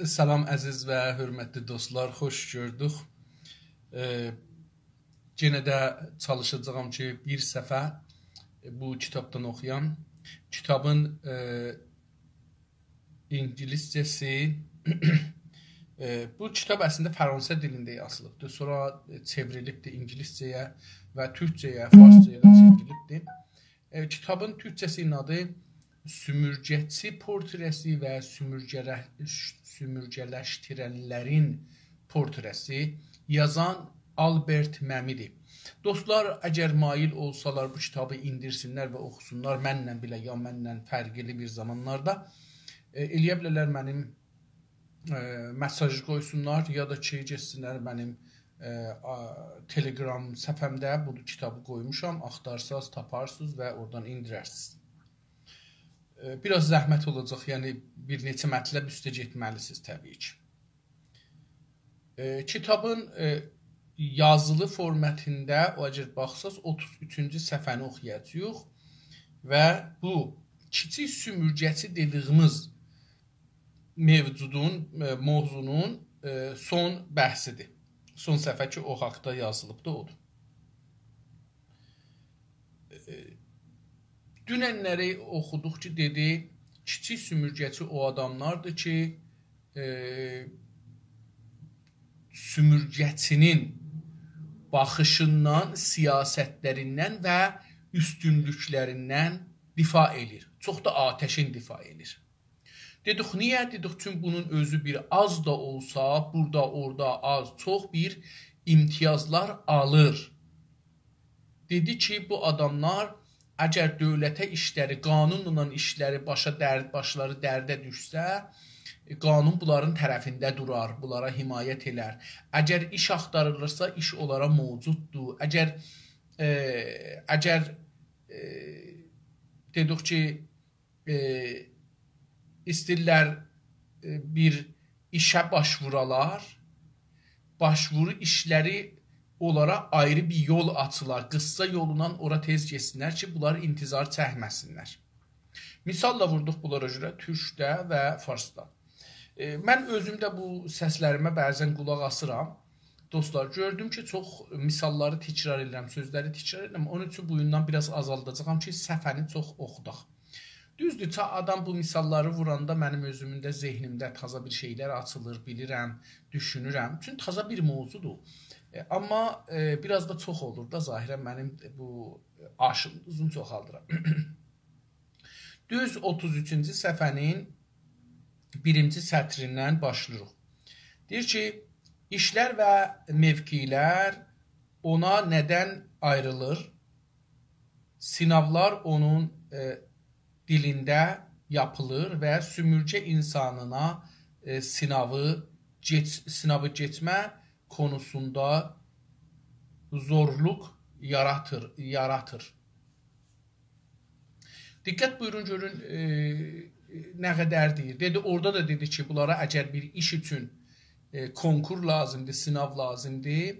Salam əziz və hörmətli dostlar, xoş gördük. Yenə də çalışacağam ki, bir səfər bu kitabdan oxuyam. Kitabın ingiliscəsi, bu kitab əslində Fransız dilində yazılıbdır. Sonra çevrilibdir ingiliscəyə və türkcəyə, farscəyə də çevrilibdir. Kitabın türkcəsinin adı Sümürgəçi portresi və sümürgələşdirənlərin portresi, yazan Albert Məmidir. Dostlar, əgər mail olsalar bu kitabı indirsinlər və oxusunlar, mənlə belə ya mənlə fərqli bir zamanlarda eləyə bilərlər mənim mesaj qoysunlar ya da ki, geçsinlər mənim Telegram səhifəmdə bu kitabı qoymuşam, axtarsaz, taparsınız və oradan indirərsiniz. Biraz zəhmət olacaq, yəni bir neçə mətləb üstə getməlisiniz təbii ki. Kitabın yazılı formətində, o əgər baxsaz, 33-cü səhifəni oxuyacaq və bu kiçik sümürgəçi dediyimiz mövzunun son bəhsidir. Son səhifə ki, o haqda yazılıbdır, odur. Dünənləri oxuduq ki, dedi, kiçik sümürgəçi o adamlardır ki, sümürgəçinin baxışından, siyasətlərindən və üstünlüklərindən difa edir. Çox da atəşin difa edir. Dedik, niyə? Dedik, çünki bunun özü bir az da olsa, burada, orada az, çox bir imtiyazlar alır. Dedi ki, bu adamlar əgər dövlətə işləri, qanunla işləri başları dərdə düşsə, qanun bunların tərəfində durar, bunlara himayət elər. Əgər iş axtarılırsa, iş onlara mövcuddur. Əgər dedik ki, istəyirlər bir işə başvuralar, başvuru işləri onlara ayrı bir yol açılar. Qıssa yolundan ora tez geçsinlər ki, bunlar intizar çəkməsinlər. Misalla vurduq bunlara görə türkdə və farsda. Mən özümdə bu səslərimə bəzən qulaq asıram. Dostlar, gördüm ki, çox misalları təkrar edirəm, sözləri təkrar edirəm. Onun üçün bugündən biraz azaldacağam ki, səhifəni çox oxudaq. Düzdür, adam bu misalları vuranda mənim özümün də zehnimdə taza bir şeylər açılır, bilirəm, düşünürəm. Çünki taza bir mövzudur. Amma biraz da çox olur da zahirən mənim bu aşım uzun çoxaldıram. Düz 33-cü səhifənin birinci sətrindən başlayırıq. Deyir ki, işlər və mövqilər ona nədən ayrılır? Sınavlar onun dilində yapılır və sümürgə insanına sınavı geçmə konusunda zorluq yaratır. Diqqət buyurun, görün nə qədər deyir. Dedi, orada da dedi ki, bunlara əgər bir iş üçün konkur lazımdır, sınav lazımdır,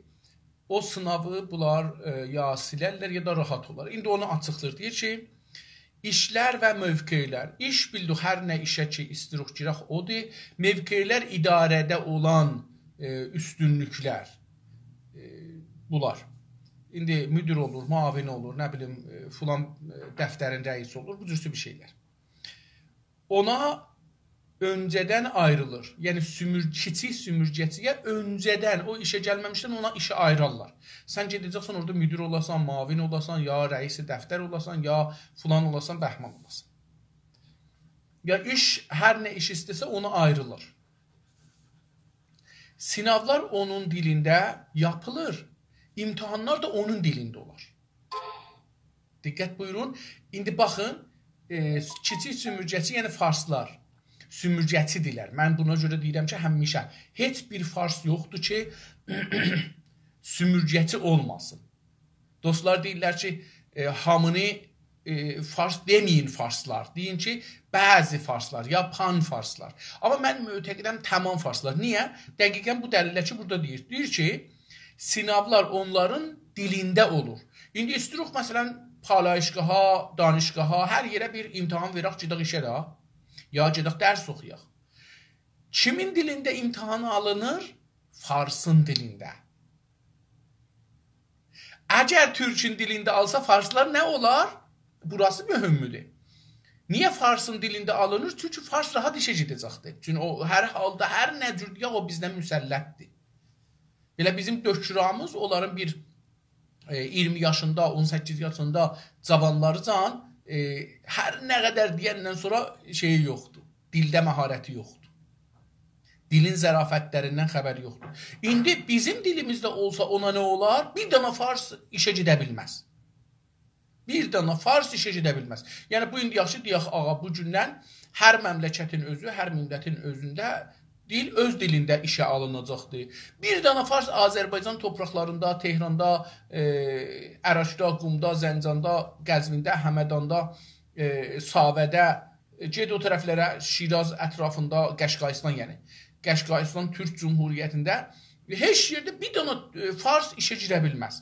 o sınavı bunlar ya silərlər ya da rahat olar. İndi onu açıqlayır. Deyir ki, işlər və mövqeylər. İş bildik, hər nə işə ki, istiriq girək odur. Mövqeylər idarədə olan üstünlüklər bunlar. İndi müdür olur, müavin olur, nə bilim, filan dəftərin rəisi olur, bu cürsü bir şeylər. Ona öncədən ayrılır. Yəni, kiçik sümürgəçiyə öncədən, o işə gəlməmişdən ona işə ayrarlar. Sən gedəcəksən, orada müdür olasan, müavin olasan, ya rəisi dəftər olasan, ya filan olasan, bəhman olasan. Ya iş, hər nə iş istəsə, ona ayrılır. Sınavlar onun dilində yapılır. İmtihanlar da onun dilində olar. Diqqət buyurun. İndi baxın, kiçik sümürgəçi, yəni farslar, sümürgəçidirlər. Mən buna görə deyirəm ki, həmişə heç bir fars yoxdur ki, sümürgəçi olmasın. Dostlar deyirlər ki, hamını fars deməyin farslar. Deyin ki, bəzi farslar, ya pan farslar. Amma mən mütəqidəm tamam farslar. Niyə? Dəqiqən bu dəlillə ki, burada deyir. Deyir ki, sınavlar onların dilində olur. İndi istiriq, məsələn, palayışqaha, danışqaha, hər yerə bir imtihan verək, gedək işə də. Ya gedək dərs oxuyaq. Kimin dilində imtahan alınır? Farsın dilində. Əgər türkün dilində alsa farslar nə olar? Burası mühümdür. Niyə farsın dilində alınır? Çünki fars rahat işə gedəcəkdir. Çünki o hər halda, hər nə cür deyək, o bizdən müsəllətdir. Elə bizim döküramız onların bir 20 yaşında, 18 yaşında cavanlarıcan hər nə qədər deyəndən sonra şeyi yoxdur. Dildə məharəti yoxdur. Dilin zərafətlərindən xəbəri yoxdur. İndi bizim dilimizdə olsa ona nə olar? Bir dana fars işə gedə bilməz. Bir dana fars işə gedə bilməz. Yəni bu indi yaxşı deyək, ağa, bu gündən hər məmləkətin özü, hər millətin özündə dil öz dilində işə alınacaqdır. Bir dana fars Azərbaycan torpaqlarında, Tehranda, Əraşda, Qumda, Zəncanda, Qəzvində, Həmədanda, Savədə, ged o tərəflərə, Şiraz ətrafında, Qəşqayistan, yəni Qəşqayistan Türk Cumhuriyyətində heç yerdə bir dana fars işə girə bilməz.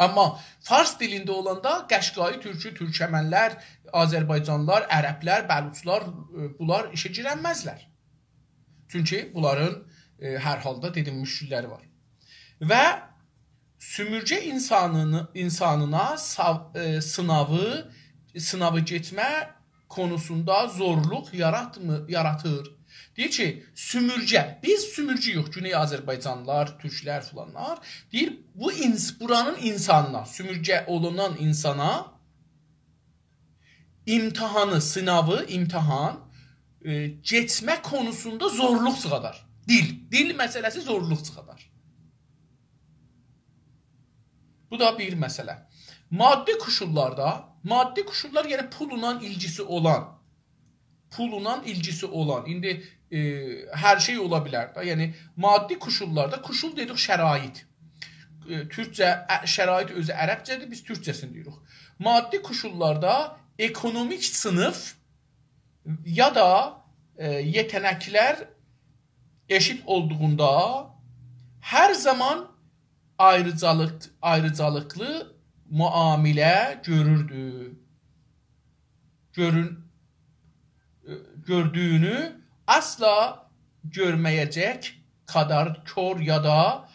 Amma fars dilində olanda Qəşqayı türkü, türkəmənlər, Azərbaycanlılar, ərəblər, bəluçlar bunlar işə girənməzlər. Çünki bunların hər halda dedim müşkilləri var. Və sümürcə insanına sınavı getmə konusunda zorluq yaratır. Deyir ki, sümürcə, biz sümürcü yox, Güney Azərbaycanlılar, türklər filanlar, deyir, buranın insanına, sümürcə olunan insana imtahanı, sınavı, imtahan getmə konusunda zorluq çıxadar. Dil məsələsi zorluq çıxadar. Bu da bir məsələ. Maddi koşullar yəni pulla ilgisi olan, indi hər şey ola bilər da. Yəni maddi koşullarda, koşul dedik şərait. Türkcə şərait özü ərəbcədir, biz türkcəsini deyirik. Maddi koşullarda ekonomik sınıf ya da yetenekler eşit olduğunda hər zaman ayrıcalıklı muamilə gördüğünü asla görməyəcək kadar kör ya da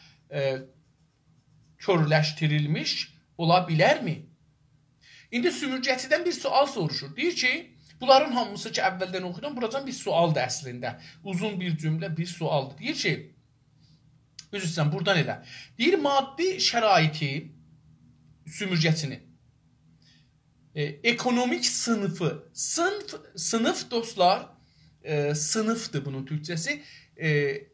körləşdirilmiş ola bilərmi? İndi sümürcəçidən bir sual soruşur. Deyir ki, bunların hamısı ki, əvvəldən oxudan, buradan bir sualdır əslində. Uzun bir cümlə, bir sualdır. Deyir ki, üzrsən, buradan elə. Deyir, maddi şəraiti sümürcəçinin, ekonomik sınıfı, sınıf dostlar, sınıfdır bunun türkçəsi.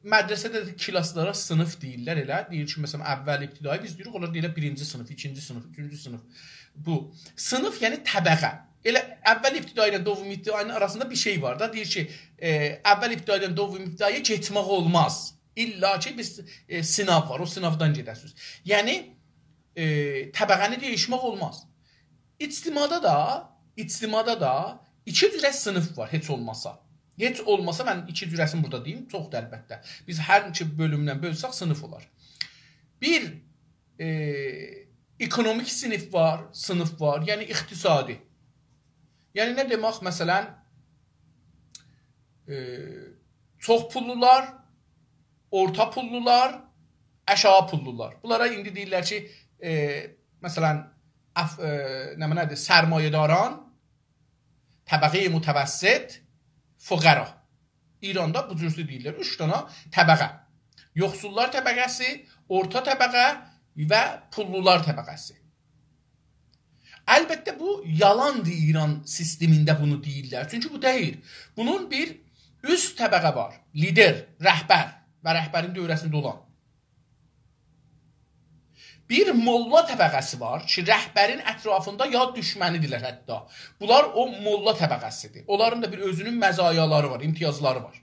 Mədrəsədə də kilaslara sınıf deyirlər elə. Deyir ki, məsələn, əvvəl ibtidai biz deyirik, onlar deyirlər birinci sınıf, ikinci sınıf, üçüncü sınıf. Bu sınıf yəni təbəqə. Elə əvvəl ibtidai ilə dovum ibtidainin arasında bir şey var da. Deyir ki, əvvəl ibtidai ilə dovum ibtidaiyə getmək olmaz. İlla ki, biz sınav var, o sınavdan gedəsiniz. Yəni, təbəqəni dəyişmək olmaz. İctimada da iki cürə sınıf var, heç olmasa. Heç olmasa, mən iki cürəsini burada deyim, çoxdur əlbəttə. Biz hər iki bölümdən bölsək sınıf olar. Bir, ekonomik sınıf var, yəni iqtisadi. Yəni nə demək, məsələn, çox pullular, orta pullular, aşağı pullular. Bunlara indi deyirlər ki, məsələn, sərmayədaran, təbəqə-i mütəvəssit, fuqara. İranda bu cürsü deyirlər. 3 dana təbəqə. Yoxsullar təbəqəsi, orta təbəqə və pullular təbəqəsi. Əlbəttə bu yalandır İran sistemində bunu deyirlər. Çünki bu deyil. Bunun bir üst təbəqə var. Lider, rəhbər və rəhbərin dövrəsində olan. Bir molla təbəqəsi var ki, rəhbərin ətrafında ya düşmənidirlər hətta. Bunlar o molla təbəqəsidir. Onların da bir özünün məzayaları var, imtiyazları var.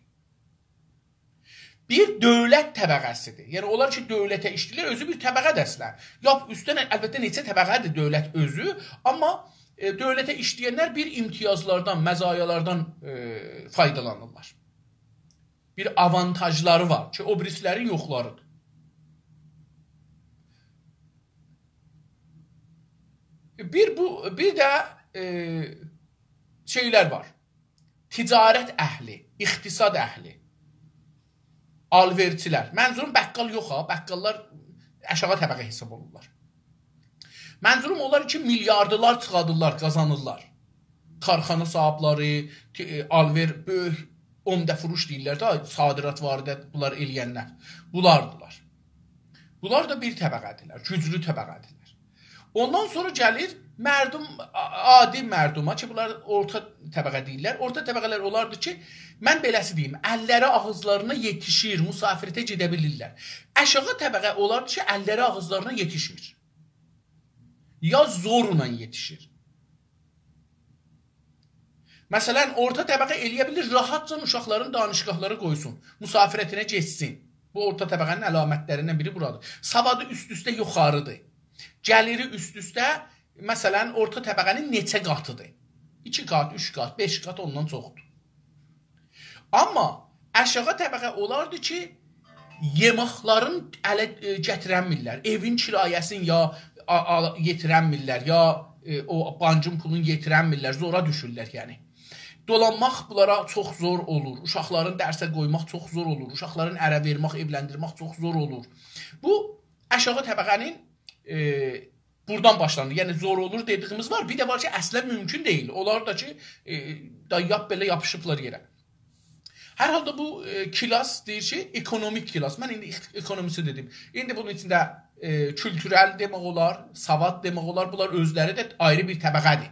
Bir dövlət təbəqəsidir. Yəni, onlar ki, dövlətə işləyirlər, özü bir təbəqə dəslər. Ya, üstdən əlbəttə neçə təbəqədir dövlət özü, amma dövlətə işləyənlər bir imtiyazlardan, məzayalardan faydalanırlar. Bir avantajları var ki, o birislərin yoxlarıdır. Bir də şeylər var. Ticarət əhli, iqtisad əhli. alverçilər. Mənzurum bəqqal yox ha, bəqqallar aşağı təbəqə hesab olurlar. Mənzurum onlar ki milyardılar çıxadırlar, qazanırlar. Karxana sahibləri, alver böyük 10 furuş deyirlər də, sadirat varidət bunlar eləyənlər. Bunlardılar. Bunlar da bir təbəqədirlər, güclü təbəqədirlər. Ondan sonra gəlir mərdum, adi mərduma ki, bunlar orta təbəqə deyirlər. Orta təbəqələr olardı ki, mən beləsi deyim, əlləri ağızlarına yetişir, musafirətə gedə bilirlər. Aşağı təbəqə olardı ki, əlləri ağızlarına yetişmir. Ya zorla yetişir. Məsələn, orta təbəqə eləyə bilir, rahatca uşaqların danışqahları qoysun, musafirətinə geçsin. Bu orta təbəqənin əlamətlərindən biri buradır. Savadı üst-üstə yuxarıdır. Gəliri üst-üstə, məsələn, orta təbəqənin neçə qatıdır? 2 qat, 3 qat, 5 qat ondan çoxdur. Amma aşağı təbəqə olardı ki, yemaqların ələ gətirənmirlər, evin kirayəsini ya yetirənmirlər, ya o bancın pulunu yetirənmirlər, zora düşürlər yəni. Dolanmaq bunlara çox zor olur, uşaqların dərsə qoymaq çox zor olur, uşaqların ərə vermək, evləndirmək çox zor olur. Bu, aşağı təbəqənin buradan başlanır. Yəni, zor olur dediyimiz var. Bir də var ki, əslən mümkün deyil. Onlar da ki, belə yapışıblar yerə. Hər halda bu kilas deyir ki, ekonomik kilas. Mən indi ekonomisi dedim. İndi bunun içində kültürel demək olar, savad demək olar. Bunlar özləri də ayrı bir təbəqədir.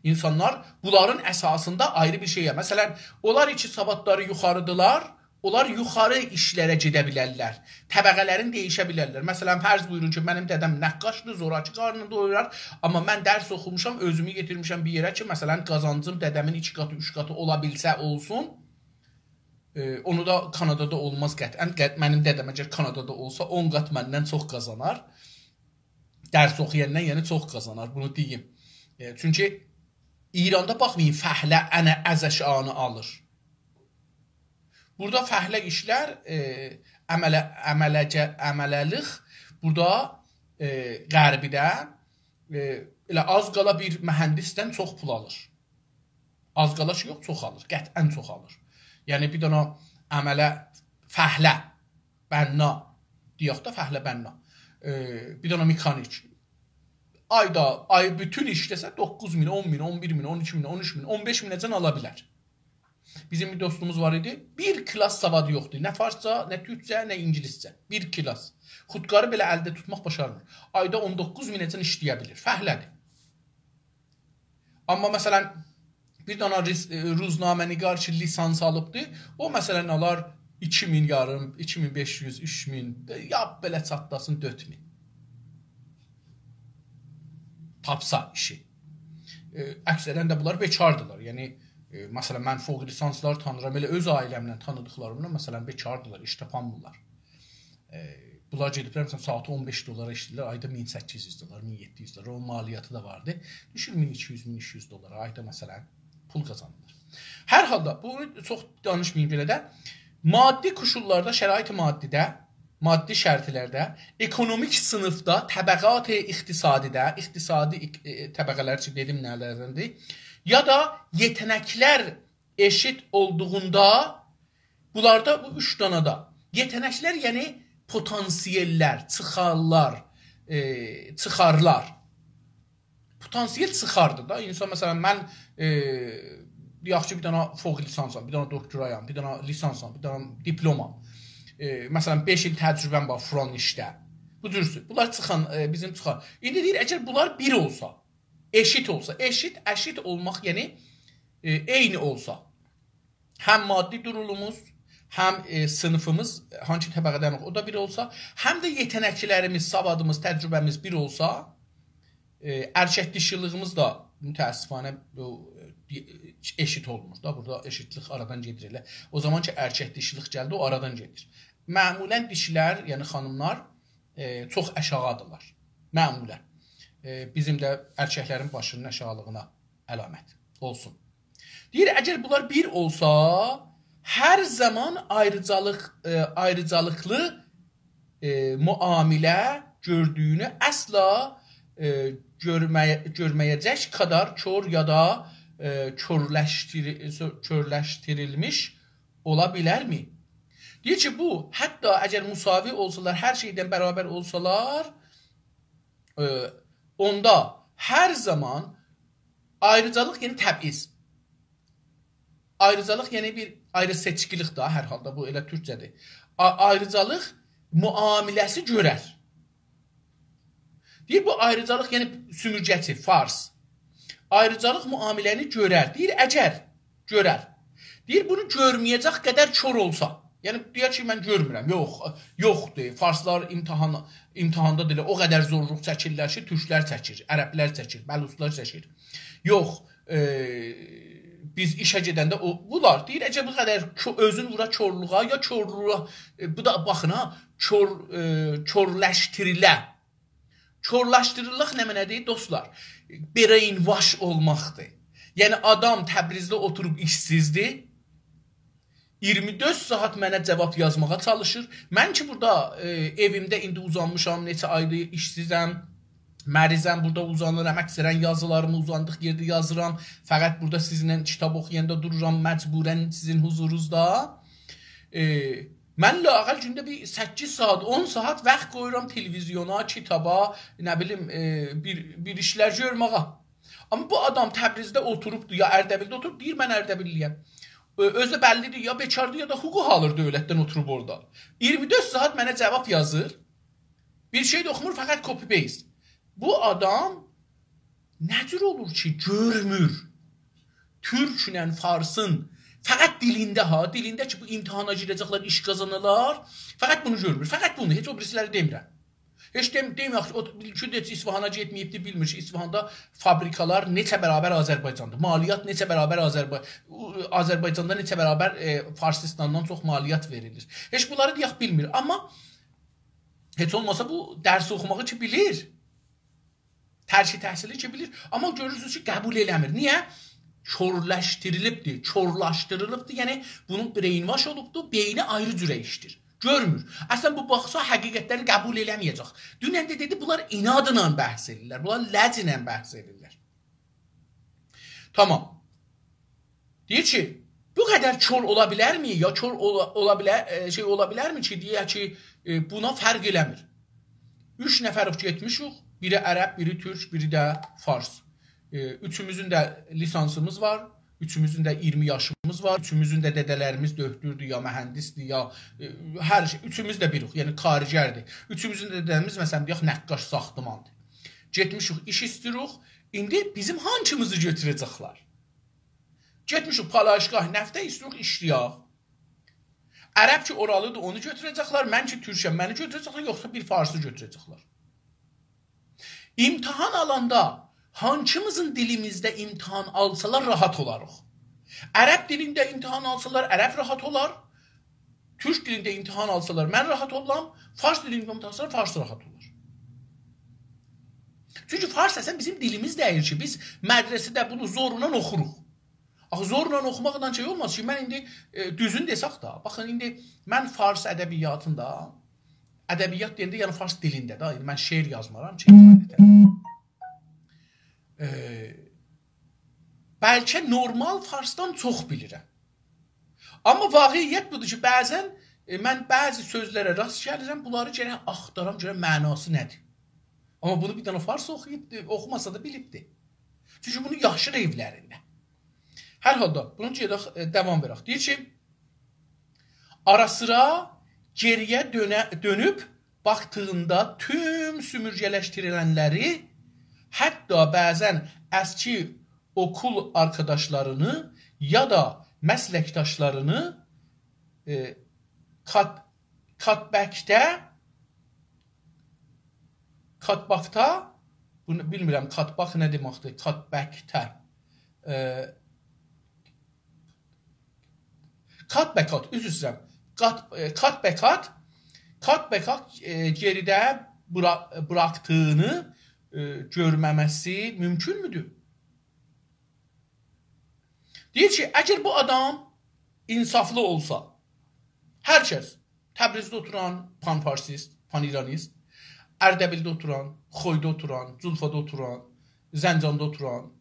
İnsanlar bunların əsasında ayrı bir şeyə. Məsələn, onlar iki savadları yuxarıdılar. Onlar yuxarı işlərə gedə bilərlər. Təbəqələrin değişə bilərlər. Məsələn, fərz buyurun ki, mənim dədəm nəqqaşdır, zorakı qarnını doyurar. Amma mən dərs oxumuşam, özümü getirmişəm bir yerə ki, məsələn, qazancım dədəmin 2 qatı, 3 qatı ola bilsə olsun. Onu da Kanadada olmaz qətən. Mənim dədəm əgər Kanadada olsa 10 qat məndən çox qazanar. Dərs oxuyandan yəni çox qazanar, bunu deyim. Çünki İranda baxmayın, fəhlə ənə əzəşanı alır. Burada fəhlə işlər, əmələlik, burada qərbidə elə az qala bir mühəndisdən çox pul alır. Az qala ki, yox, çox alır, qətən çox alır. Yəni, bir dənə əmələ fəhlə, bənna, deyək də fəhlə bənna, bir dənə mekanik, ay bütün işləsə 9 min, 10 min, 11 min, 12 min, 13 min, 15 minəcən ala bilər. Bizim bir dostumuz var idi, bir kilas savadı yoxdur. Nə farsça, nə türkcə, nə ingiliscə. Bir kilas. Xudqarı belə əldə tutmaq başarmır. Ayda 19 minəcən işləyə bilir. Fəhlədir. Amma məsələn, bir dana ruznamenigar ki, lisans alıbdır, o məsələn alar 2 min yarım, 2500, 3000, ya belə çatlasın 4000. Tapsa işi. Əksərən də bunlar bekardılar. Yəni, məsələn, mən fوق lisanslar tanıram, elə öz ailəmlə tanıdıqlarımla, məsələn, bekardılar, iş tapanmırlar. Bunlar gediblər, məsələn, saatı 15 dolara işləyirlər, ayda 1800 dolar, 1700 dolar, o maliyyatı da vardı. Düşür 1200-1300 dolara, ayda məsələn, pul qazanırlar. Hər halda, bunu çox danışmayayım belə də, maddi koşullarda, şərait-i maddidə, maddi şərtlərdə, ekonomik sınıfda, təbəqat-ı iqtisadidə, iqtisadi təbəqələr ki, dedim nələrəndir, ya da yetənəklər eşit olduğunda, bunlarda bu 3 danada, yetənəklər yəni potansiyellər, çıxarlar. Potansiyel çıxardır da. İnsan, məsələn, mən deyək ki, bir dana fوق lisansam, bir dana doktorayam, bir dana lisansam, bir dana diplomam. Məsələn, 5 il təcrübəm var Fron işdə. Bu cürsü. Bunlar bizim çıxar. İndi deyir, əgər bunlar bir olsa, eşit olsa, əşit olmaq, yəni eyni olsa, həm maddi durulumuz, həm sınıfımız, hangi təbəqədən o da bir olsa, həm də yetənəklərimiz, savadımız, təcrübəmiz bir olsa, erkək dişiliyimiz da mütəəssifanə eşit olmur da. Burada eşitlik aradan gedir. O zaman ki, erkək dişilik gəldi, o aradan gedir. Məmulən dişilər, yəni xanımlar, çox əşağıdırlar. Məmulən. Bizim də erkəklərin başının əşağılığına əlamət olsun. Deyir, əgər bunlar bir olsa, hər zaman ayrıcalıqlı muamilə gördüyünü əsla görməyəcək kadar kör ya da körləşdirilmiş ola bilərmi? Deyir ki, bu hətta əgər müsavi olsalar, hər şeydən bərabər olsalar, onda hər zaman ayrıcalıq, yəni təbiz. Ayrıcalıq, yəni bir ayrı seçkilik da, hər halda bu elə türkcədir. Ayrıcalıq müamiləsi görər. Deyir, bu ayrıcalıq, yəni sümürgəçi, fars. Ayrıcalıq müamiləni görər. Deyir, əgər görər. Deyir, bunu görməyəcək qədər kör olsa. Yəni, deyər ki, mən görmürəm. Yoxdur. Farslar imtihanda deyil, o qədər zorluq çəkirlər ki, türklər çəkir, ərəblər çəkir, bəluslar çəkir. Yox, biz işə gedəndə bunlar deyir, əgər bu qədər özün vura körluğa, ya körluğa, bu da baxın ha, körləşdirilə. Körləşdirilək nə mənədir, dostlar? Brainwash olmaqdır. Yəni, adam Təbrizdə oturub işsizdir, 24 saat mənə cavab yazmağa çalışır. Mən ki, burada evimdə indi uzanmışam, neçə aydır işsizəm, mərizəm, burada uzanıram, əksərən yazılarımı uzandıq yerdə yazıram. Fəqət burada sizinlə kitab oxuyanda dururam, məcburən sizin huzurunuzda. Mən lağəl gündə bir 8 saat, 10 saat vaxt qoyuram televizyona, kitaba, nə bilim, bir işlər görməyə. Amma bu adam Təbrizdə oturubdur, ya Ərdəbildə oturub, deyir, mən Ərdəbilliyəm. Özü bəllidir, ya bekardır, ya da hüquq alır dövlətdən oturub orada. 24 saat mənə cavab yazır, bir şey də oxumur, fəqət copy-paste. Bu adam nə cür olur ki, görmür. Türklə Farsın, fəqət dilində dilində ki, bu imtihana girəcəklər, iş qazanırlar, fəqət bunu görmür. Fəqət bunu, heç o birisiləri demirəm. Heç deməyək ki, heç İsfahana getməyibdir, bilmir ki, İsfahanda fabrikalar neçə bərabər Azərbaycandır. Maliyyat neçə bərabər Azərbaycanda neçə bərabər Farsistandan çox maliyyat verilir. Heç bunları deyək bilmir. Amma heç olmasa bu dərs oxumağı ki, bilir. Tərki təhsili ki, bilir. Amma görürsünüz ki, qəbul eləmir. Niyə? Körləşdirilibdir, körlaşdırılıbdır. Yəni, bunun brainwash olubdur, beyni ayrı cürə işdir. Görmür. Əslən, bu baxsa həqiqətləri qəbul eləməyəcək. Dünən də dedi, bunlar inadla bəhs edirlər. Bunlar ləcnlə bəhs edirlər. Tamam. Deyir ki, bu qədər kör ola bilərmi? Ya kör ola bilərmi ki, deyək ki, buna fərq eləmir. 3 nəfər getmişik. Biri ərəb, biri türk, biri də fars. Üçümüzün də lisansımız var. Üçümüzün də 20 yaşımız var. Üçümüzün də dədələrimiz döktürdür, ya mühəndisdir, ya hər şey. Üçümüz də birik, yəni xaricərdir. Üçümüzün də dədələrimiz, məsələn, deyək, nəqqaş, saxtımandır. Getmişik, iş istəyirik. İndi bizim hankımızı götürəcəklər? Getmişik, palaşqah, nəftə istəyirik, işləyək. Ərəb ki, oralıdır, onu götürəcəklər. Mən ki, türkəm, məni götürəcəklər, yoxsa bir farsı götürəcəklər. İmtihan alanda hankımızın dilimizdə imtihan alsalar rahat olarıq. Ərəb dilində imtihan alsalar ərəb rahat olar. Türk dilində imtihan alsalar mən rahat olaram. Fars dilində imtihan alsalar fars rahat olar. Çünki fars əsən bizim dilimiz deyil ki, biz mədrəsədə bunu zorla oxuruq. Axı zorla oxumaqdan şey olmaz ki, mən indi düzün desək da, baxın indi mən fars ədəbiyyatında, ədəbiyyat deyəndə yəni fars dilində da, mən şeir yazmaram ki, bəlkə normal farsdan çox bilirəm. Amma vaqiyyət budur ki, bəzən mən bəzi sözlərə rast gəlirəm, bunları gərək axtaram, görəm mənası nədir. Amma bunu bir dənə fars oxuyubdur, oxumasa da bilibdir. Çünki bunu yaşır evlərində. Hər halda, bunu devam verək. Deyir ki, ara sıra geriyə dönüb baxdığında tüm sümürgələşdirilənləri, hətta bəzən əski okul arkadaşlarını ya da məsləkdaşlarını Katbakda, bunu bilmirəm, Katbak nə deməkdir? Katbakda. Katbekat, üzr istəyirəm. Katbekat geridə bıraktığını görməməsi mümkün müdür? Deyir ki, əgər bu adam insaflı olsa, hər kəs, Təbrizdə oturan panfarsist, paniranist, Ərdəbildə oturan, Xoyda oturan, Culfada oturan, Zəncanda oturan,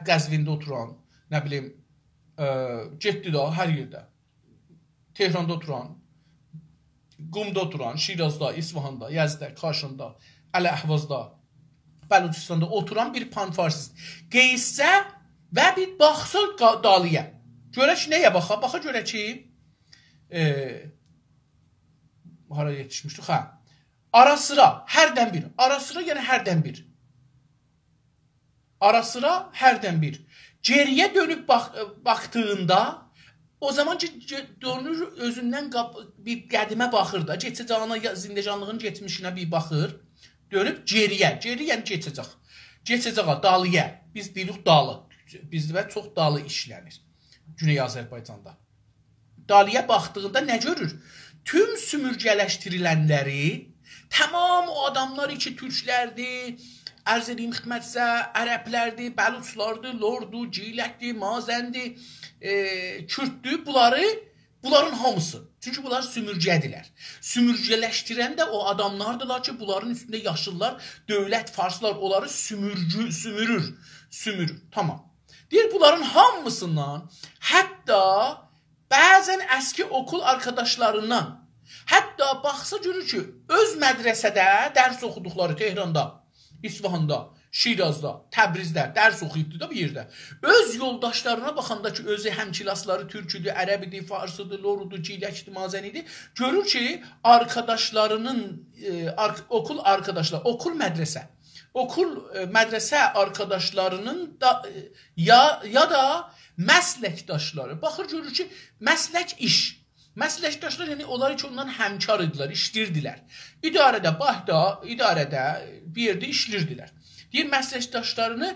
Qəzvində oturan, nə bilim, getdi də hər yerdə. Tehranda oturan, Qumda oturan, Şirazda, İsfahanda, Yazda, Kaşında, Əl-Əhvazda, Bəluçistanda oturan bir panfarsist qeysə və bir baxsa dalıya. Görə ki, nəyə baxa? Baxa görə ki, hara yetişmişdik? Hə. Ara sıra, hərdən bir. Ara sıra, yəni hərdən bir. Ara sıra, hərdən bir. Geriyə dönüb baxdığında, o zaman ki, dönür özündən bir qədimə baxır da, geçəcəyına, zindecanlığın geçmişinə bir baxır, dönüb geriyə, yəni geçəcək. Geçəcəyə, dalıya. Biz deyirik dalı. Bizdə çox dalı işlənir. Güney Azərbaycanda. Dalıya baxdığında nə görür? Tüm sümürgələşdirilənləri, tamam o adamlar içi türklərdir, ərz edeyim xidmətsə, ərəblərdir, bəluçlardır, lordur, ciləkdir, mazəndir, Kürtdür, bunların hamısı. Çünki bunlar sümürgədirlər. Sümürgələşdirən də o adamlardırlar ki, bunların üstündə yaşırlar, dövlət, farslar onları sümürür. Tamam. Deyir, bunların hamısından, hətta bəzən əski okul arkadaşlarından, hətta baxsa görür ki, öz mədrəsədə dərs oxuduqları Tehranda, İsfahanda, Şirazda, Təbrizdə dərs oxuyubdu da bir yerdə. Öz yoldaşlarına baxanda ki, özü həmkilasları türküdür, ərəbidir, farsıdır, lorudur, ciləkdir, mazənidir. Görür ki, arkadaşlarının, okul mədrəsə arkadaşlarının da, ya da məsləkdaşları. Baxır, görür ki, məslək iş. Məsləkdaşlar, yəni onlar ki, ondan həmkar idilər, işləyirdilər. İdarədə bir yerdə işləyirdilər. Deyir, məsləkdaşlarını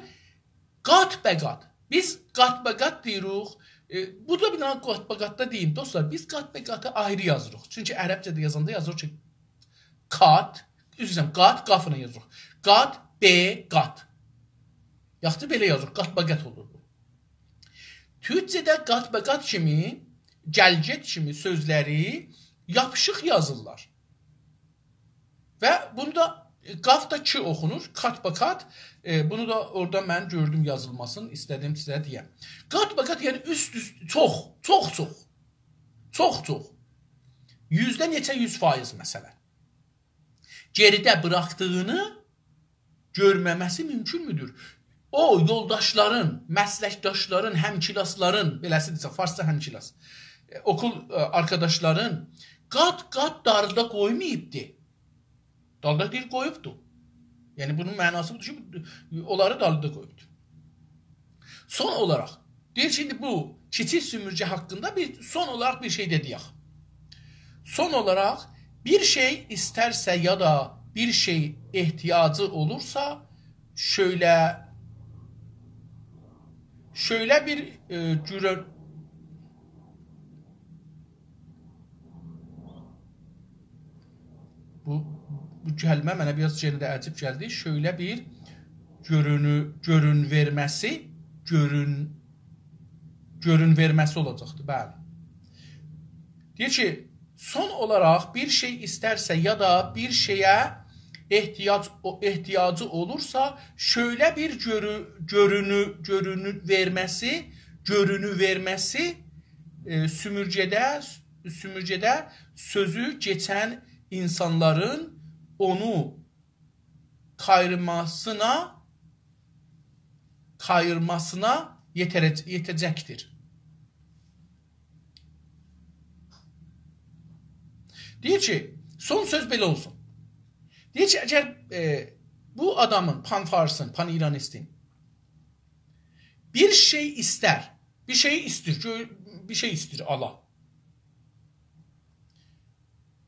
qat-bəqat. Biz qat-bəqat deyirik. Bu da bir dənə qat-bəqatda deyim, dostlar. Biz qat-bəqatı ayrı yazırıq. Çünki ərəbcədə yazanda yazırıq ki, qat, qat, qafına yazırıq. Qat, qat. Yaxşı, belə yazırıq. Qat-bəqat olur bu. Türkcədə qat-bəqat kimi, gəlgət kimi sözləri yapışıq yazırlar. Və bunu da qaf da ki oxunur, kat-bakat. Bunu da orada mən gördüm yazılmasını, istədim sizə deyəm. Qat-bakat yəni üst-üst, çox. Yüzdə neçə 100% məsələn. Geridə bıraxdığını görməməsi mümkün müdür? O yoldaşların, məsləkdaşların, həmkilasların, beləsidirsə, farsça həmkilas, okul arkadaşların qat-qat darıda qoymayıbdı. Dalda deyil, qoyubdu. Yəni, bunun mənası budur ki, onları dalda qoyubdu. Son olaraq, deyir, şimdi bu kiçik sümürgə haqqında son olaraq bir şey deyək. Son olaraq, bir şey istərsə ya da bir şey ehtiyacı olursa, şöyle bir bu kəlmə mənə biraz yerində əcib gəldi. Şöyle bir görün verməsi olacaqdı. Bəli. Deyir ki, son olaraq bir şey istərsə ya da bir şeyə ehtiyacı olursa, şöyle bir görünü verməsi sümürgədə sözü geçən insanların onu kayırmasına yetecektir. Deyir ki, son söz belə olsun. Deyir ki, əgər bu adamın, panfarsın, pan-İranistin bir şey istər, bir şey istir Allah.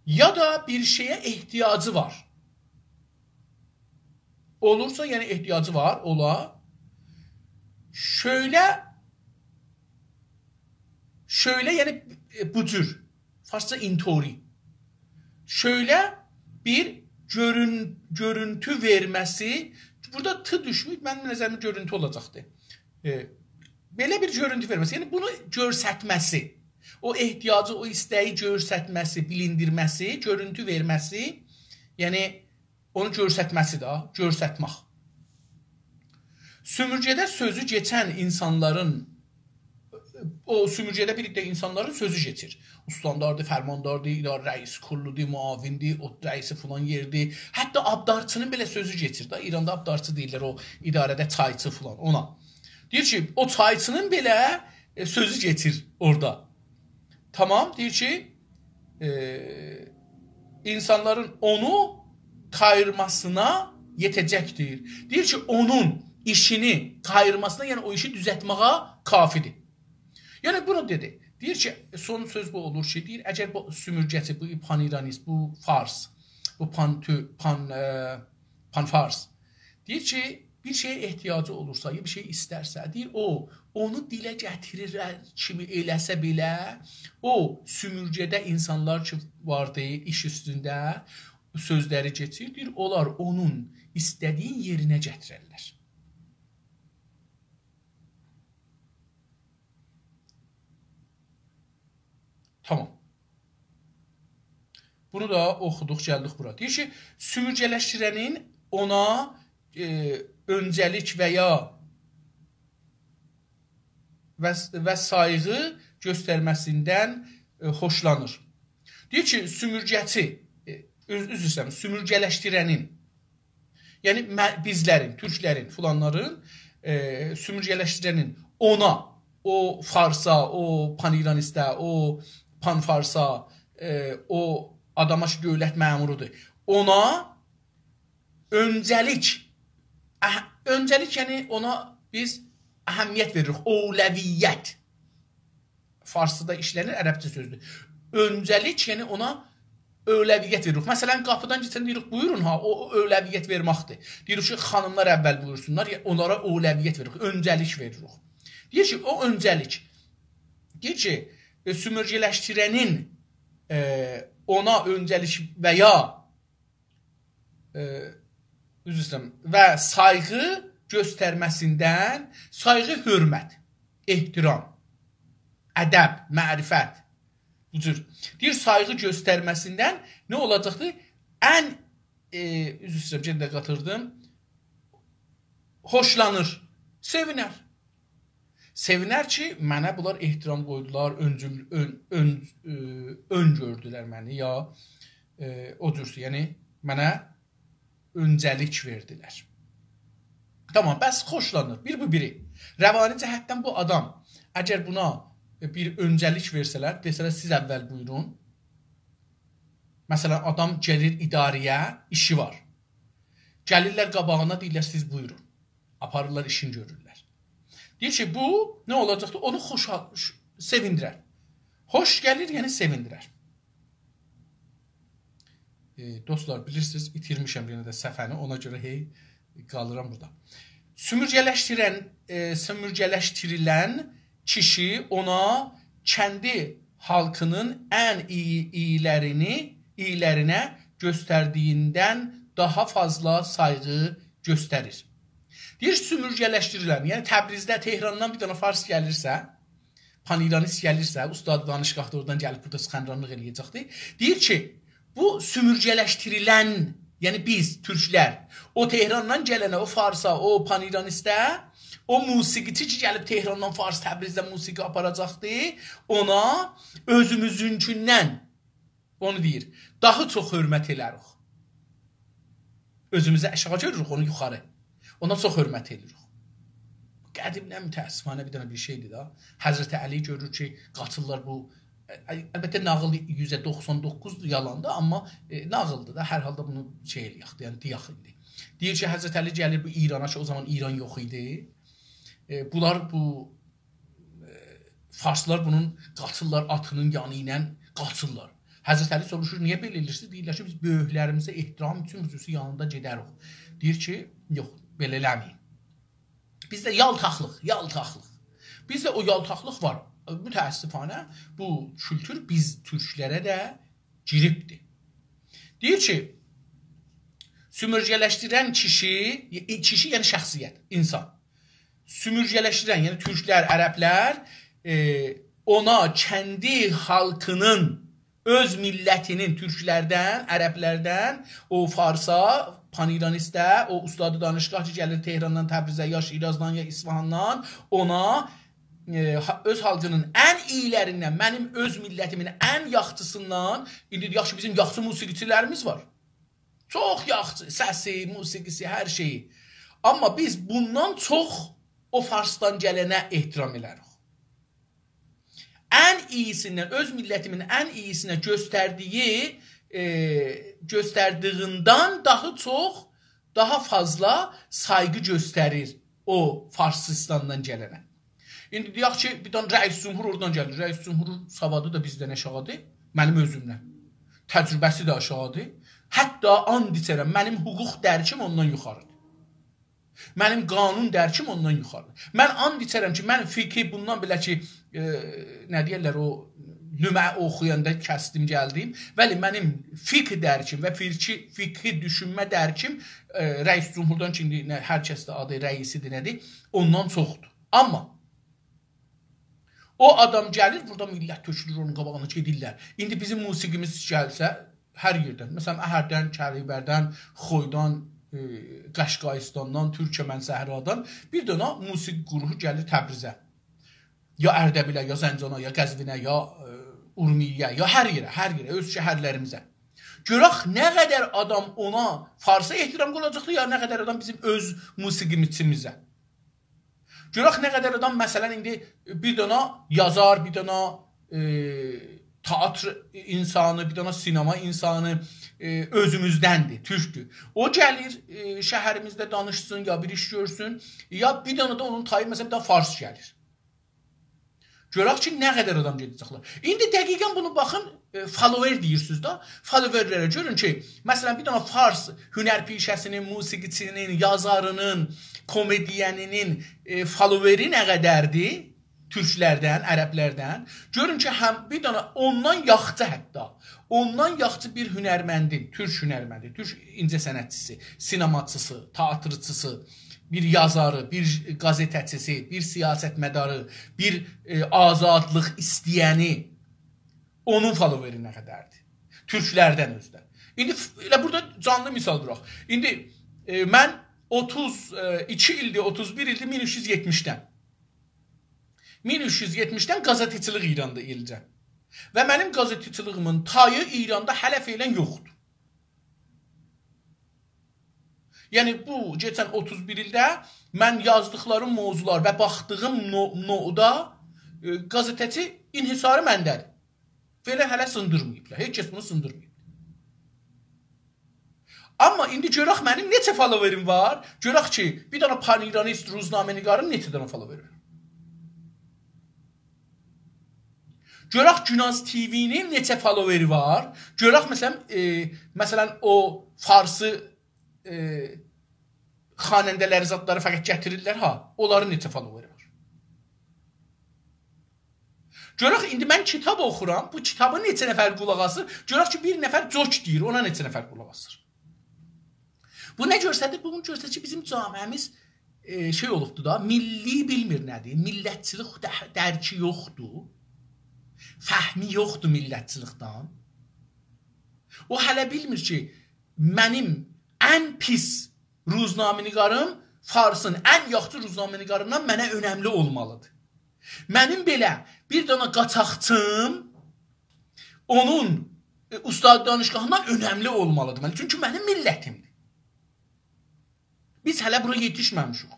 Ya da bir şeye ihtiyacı var. Olursa, yani ihtiyacı var, ola. Şöyle yani bu tür. Farsça intori. Şöyle bir görüntü vermesi, burada t düşmüş, mənim nəzərimdə görüntü olacaqdı. Belə bir görüntü vermesi, yani bunu görsətməsi. O ehtiyacı, o istəyi görsətməsi, bilindirməsi, görüntü verməsi, yəni onu görsətməsi də, görsətmək. Sümürgədə sözü geçən insanların o sümürgədə birlikdə insanların sözü keçir. Ustandardır, fərmandardır, idarə rəisi kurludur, muavindir, o rəisi falan yerdir. Hətta abdarçının belə sözü keçir da. İranda abdarçı deyirlər o idarədə çayçı falan ona. Deyir ki, o çayçının belə sözü keçir orada. Tamam, deyir ki, insanların onu kayırmasına yetəcəkdir. Deyir ki, onun işini kayırmasına, yəni o işi düzəltməyə kafidir. Yəni bunu dedi. Deyir ki, son söz bu olur ki, deyir, əgər bu sümürgəçi, bu pan-İranist, bu fars, bu pan-fars, deyir ki, bir şeye ehtiyacı olursa, ya bir şey istərsə, deyir, onu dilə gətirir kimi eləsə belə, o sümürgədə insanlar ki vardı, iş üstündə sözləri keçir, deyir, onlar onun istədiyin yerinə gətirərlər. Tamam. Bunu da oxuduq, gəldik bura. Deyir ki, sümürgələşdirənin ona öncəlik və ya və sayğı göstərməsindən xoşlanır. Deyir ki, sümürgəçi, sümürgələşdirənin, yəni bizlərin, türklərin, filanların sümürgələşdirənin ona, o farsa, o pan-İranistə, o pan-farsa, o adama ki, dövlət məmurudur. Ona öncəlik, yəni ona biz əhəmiyyət veririk, ovləviyyət. Farsıda işlənir, ərəbcə sözdür. Öncəlik, yəni ona övləviyyət veririk. Məsələn, qapıdan geçən deyirik, buyurun ha, o övləviyyət verməkdir. Deyirik ki, xanımlar əvvəl buyursunlar, onlara övləviyyət veririk, öncəlik veririk. Deyir ki, o öncəlik. Deyir ki, sümürgələşdirənin ona öncəlik və ya və sayğı göstərməsindən, sayğı hörmət, ehtiram, ədəb, mərifət, bu cür. Deyir, sayğı göstərməsindən nə olacaqdır? Ən, gəndə qatırdım, xoşlanır, sevinər. Sevinər ki, mənə bunlar ehtiram qoydular, ön gördülər məni, ya o cürsü, yəni mənə öncəlik verdilər. Tamam, bəs xoşlanır, bir bu biri. Rəvani cəhətdən bu adam, əgər buna bir öncəlik versələr, desələr, siz əvvəl buyurun. Məsələn, adam gəlir idarəyə, işi var. Gəlirlər qabağına, deyirlər, siz buyurun. Aparırlar, işini görürlər. Deyir ki, bu nə olacaqdır? Onu sevindirər. Xoş gəlir, yəni sevindirər. Dostlar, bilirsiniz, itirmişəm yenə də səfəni, ona görə qalıram burada. Sümürgələşdirilən kişi ona kəndi halkının ən iyilərinə göstərdiyindən daha fazla sayğı göstərir. Deyir, sümürgələşdirilən, yəni Təbrizdə, Tehrandan bir dənə fars gəlirsə, pan-İranist gəlirsə, ustad danışqaqda oradan gəlib burada sıxanranlıq eləyəcəkdir. Deyir ki, bu sümürgələşdirilən, yəni biz, türklər, o Tehrandan gələnə, o farsa, o pan-İranistə, o musiqiçi ki, gəlib Tehrandan fars, Təbrizdə musiqi aparacaqdır, ona özümüzünkündən, onu deyir, daha çox hörmət elərik. Özümüzə aşağı görürük, onu yuxarı. Ona çox hörmət edirik. Qədimdən mütəəssifانə bir dənə bir şeydir da. Həzrəti Əli görür ki, qaçırlar bu. Əlbəttə, nağıl %99 yalandır, amma nağıldır da. Hər halda bunu şey eləyək, yəni deyək indi. Deyir ki, Həzrəti Əli gəlir bu İrana ki, o zaman İran yox idi. Bunlar, bu farslar bunun qaçırlar, atının yanı ilə qaçırlar. Həzrəti Əli soruşur, niyə belə eləyirsiniz? Deyirlər ki, biz böyüklərimizə ehtiram üçün xüsusi yanında gedərik. Deyir ki, yox, belə eləməyin. Bizdə yaltaqlıq. Bizdə o yaltaqlıq var. Mütəəssifanə bu kültür biz türklərə də giribdir. Deyir ki, sümürgələşdirən kişi yəni şəxsiyyət, insan. Sümürgələşdirən, yəni türklər, ərəblər ona kəndi halkının, öz millətinin, türklərdən, ərəblərdən, o farsa, pan-İranistə, o ustadı danışqaq ki, gəlir Tehrandan, Təbrizə, ya Şirazdan, ya İsfahandan, ona öz xalqının ən iyilərindən, mənim öz millətimin ən yaxçısından, indi yaxşı bizim yaxşı musiqiçilərimiz var. Çox yaxşı, səsi, musiqisi, hər şeyi. Amma biz bundan çox o Farsdan gələnə ehtiram elərik. Ən iyisindən, öz millətimin ən iyisinə göstərdiyindən daha çox, daha fazla sayğı göstərir o Farsistandan gələnə. İndi deyək ki, bir dənə rəis cümhur oradan gəlir. Rəis cümhurun savadı da bizdən aşağıdır. Mənim özümdən. Təcrübəsi də aşağıdır. Hətta and içərəm, mənim hüquq dərkim ondan yuxarıdır. Mənim qanun dərkim ondan yuxarıdır. Mən and içərəm ki, mən fiqhi bundan belə ki, nə deyərlər o nümə oxuyanda kəsdim, gəldim. Bəli, mənim fiqh dərkim və fiqhi düşünmə dərkim rəis cümhurdan ki, hər kəs də adı rəisidir, nədir? Ondan çoxdur. Amma o adam gəlir, burada millət tökülür, onun qabağına gedirlər. İndi bizim musiqimiz gəlsə, hər yerdən, məsələn, Əhərdən, Kəlibərdən, Xoydan, Qəşqayıstandan, Türkəmən, Zəhradan bir dənə musiqi qrupu gəlir Təbrizə. Ya Ərdəbilə, ya Zəncana, ya Qəzvinə, ya Urmiyə, ya hər yerə, öz şəhərlərimizə. Görək nə qədər adam ona Farsa ehtiram qolacaqdır, ya nə qədər adam bizim öz musiqimizə. Görək nə qədər adam, məsələn, indi bir dənə yazar, bir dənə teatr insanı, bir dənə sinema insanı özümüzdəndir, türkdür. O gəlir, şəhərimizdə danışsın, ya bir iş görsün, ya bir dənə də onun tayı, məsələn, bir dənə Fars gəlir. Görək ki, nə qədər adam gedəcəklər. İndi dəqiqən bunu baxın, follower deyirsiniz da, followerlərə görün ki, məsələn, bir dənə Fars hünərpişəsinin, musiqiçinin, yazarının, komediyəninin followeri nə qədərdir? Türklərdən, ərəblərdən. Görün ki, həm bir dənə ondan yaxçı hətta, ondan yaxçı bir hünərməndin, türk hünərməndi, türk incə sənətçisi, sinemaçısı, teatrçısı, bir yazarı, bir qazetəçisi, bir siyasətmədarı, bir azadlıq istəyəni, onun followeri nə qədərdir? Türklərdən özdən. İndi elə burada canlı misal duraq. İndi mən 32 ildir, 31 ildir 1370-dən. 1370-dən qazetçilik İranda eləcəm. Və mənim qazetçiliğimin tayı İranda hələ feylən yoxdur. Yəni bu, geçən 31 ildə mən yazdıqlarım mövzular və baxdığım noda qazetəçi inhisarı məndədir. Feylən hələ sındırmayıblar. Heç kəs bunu sındırmayıb. Amma indi görək mənim neçə followerim var. Görək ki, bir dənə paniranist, ruznamenigarın neçə dənə followeri var. Görək Günaz TV-nin neçə followeri var. Görək məsələn o Farsı xanəndələri, zadları fəqət gətirirlər, onların neçə followeri var. Görək, indi mən kitab oxuram, bu kitabı neçə nəfər qulaq asır. Görək ki, bir nəfər coç deyir, ona neçə nəfər qulaq asır. Bu nə göstərir? Bunu göstərir ki, bizim camiəmiz şey olubdur da, milli bilmir nədir, millətçilik dərki yoxdur, fəhmi yoxdur millətçilikdən. O hələ bilmir ki, mənim ən pis ruznamenigarım Farsın ən yaxşı ruznamenigarından mənə önəmli olmalıdır. Mənim belə bir dənə qaçaqçım onun ustad danışqahından önəmli olmalıdır. Çünki mənim millətimdir. Biz hələ bura yetişməmişik.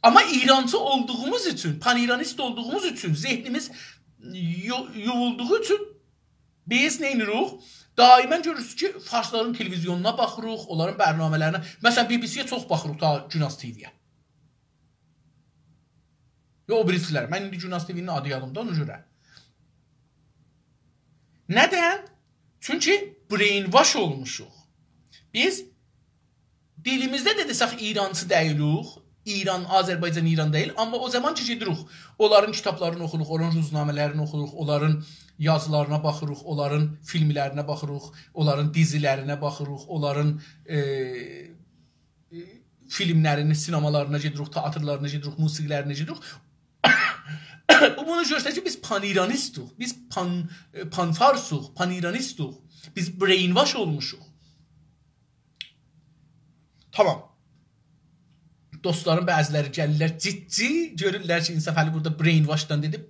Amma İrancı olduğumuz üçün, paniranist olduğumuz üçün, zehnimiz yuvulduğu üçün biz nə edirik? Daimən görürsünüz ki, Farsların televizyonuna baxırıq, onların bərnamələrinə. Məsələn, BBC-yə çox baxırıq da Günaz TV-yə. O birisilər. Mən indi Günaz TV-nin adı yadımda, onu görə. Nədən? Çünki brainwash olmuşuq. Biz dilimizdə də desək İrancı deyilik. İran, Azərbaycan, İran deyil. Amma o zaman ki, gedirik. Onların kitablarını oxuruq, onların ruznamələrini oxuruq, onların yazılarına baxırıq, onların filmlərinə baxırıq, onların dizilərinə baxırıq, onların filmlərini, sinemalarına gedirik, teatrlarına gedirik, musiqilərinə gedirik. Bunu göstərir ki, biz paniranistik, biz panfarsuq, paniranistik, biz brainwash olmuşuq. Tamam. Dostların bəziləri gəlirlər, ciddi görürlər ki, İnsaf Əli burada brainwashdan dedib,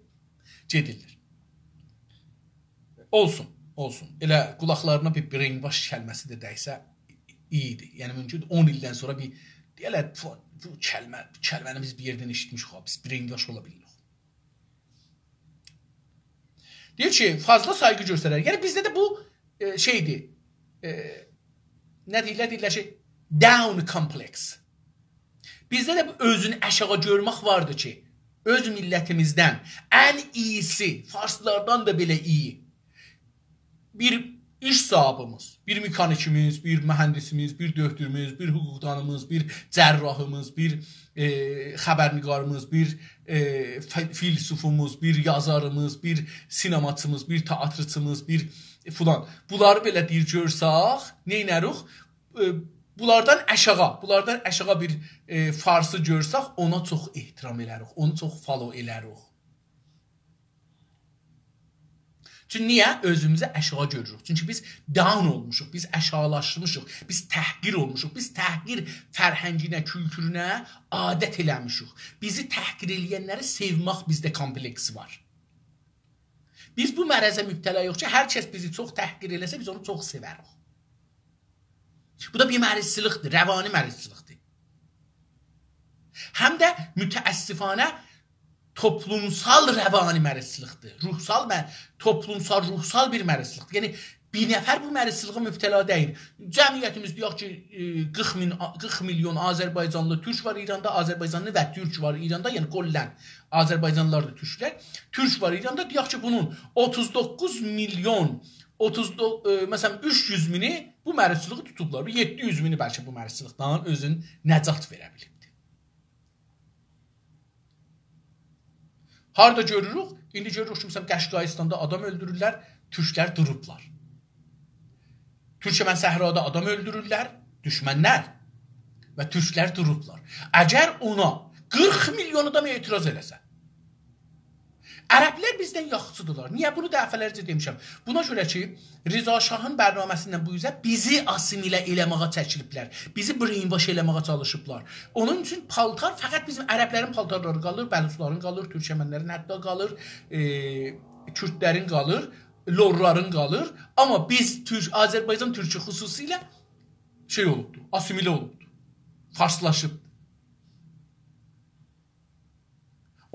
gedirlər. Olsun, olsun. Elə qulaqlarına bir brainwash kəlməsi də dəysə iyidir. Yəni, mümkün 10 ildən sonra bir, deyələr, bu kəlməni biz bir yerdən eşitmişik, biz brainwash ola bilirik. Deyir ki, fazla sayğı göstərər. Yəni, bizdə də bu şeydir, nə deyirlər ki, down complex. Bizdə də özünü aşağı görmək vardı ki, öz millətimizdən ən iyisi, farslardan da belə iyi, bir iş sahibimiz, bir mekanikimiz, bir mühəndisimiz, bir döktürümüz, bir hüquqdanımız, bir cərrahımız, bir xəbərniqarımız, bir filsufumuz, bir yazarımız, bir sinemaçımız, bir teatrçımız, bir filan. Bunları belə deyir görsək, neynərik? Bunlardan aşağı bir farsı görsək, ona çox ehtiram elərik, onu çox follow elərik. Çünki niyə? Özümüzü aşağı görürük. Çünki biz down olmuşuq, biz aşağılaşmışıq, biz təhqir olmuşuq, biz təhqir fərhənginə, kültürünə adət eləmişik. Bizi təhqir eləyənləri sevmək bizdə kompleksi var. Biz bu mərəzə mübtəla yox ki, hər kəs bizi çox təhqir eləsə, biz onu çox sevərik. Bu da bir mərizçilikdir, rəvani mərizçilikdir. Həm də mütəəssifanə toplumsal rəvani mərizçilikdir. Ruhsal bir mərizçilikdir. Yəni, bir nəfər bu mərizçiliyə mübtəla deyil. Cəmiyyətimiz deyək ki, 40 milyon Azərbaycanlı türk var İranda, Azərbaycanlı və türk var İranda, yəni qollən Azərbaycanlılar da türklər. Türk var İranda, deyək ki, bunun 39 milyon, məsələn, 300 mini bu mərizçiliyi tutublar. 700 mini bəlkə bu mərizçilikdən özün nəcat verə bilibdir. Harada görürük? İndi görürük ki, məsələn, Qəşqayistanda adam öldürürlər, türklər durublar. Türkmən səhrada adam öldürürlər, düşmənlər və türklər durublar. Əgər ona 40 milyon adam etiraz eləsə, ərəblər bizdən yaxşıdırlar. Niyə? Bunu dəfələrcə demişəm. Buna görə ki, Rıza Şahın bərnaməsindən bu yüzə bizi asimilə eləməyə çəkiliblər. Bizi brainwash eləməyə çalışıblar. Onun üçün paltar fəqət bizim ərəblərin paltarları qalır, bəlusların qalır, türkmənlərin hətta qalır, kürdlərin qalır, lorların qalır. Amma biz Azərbaycan türkü xüsusilə şey olubdur, asimilə olubdur, farslaşıbdır.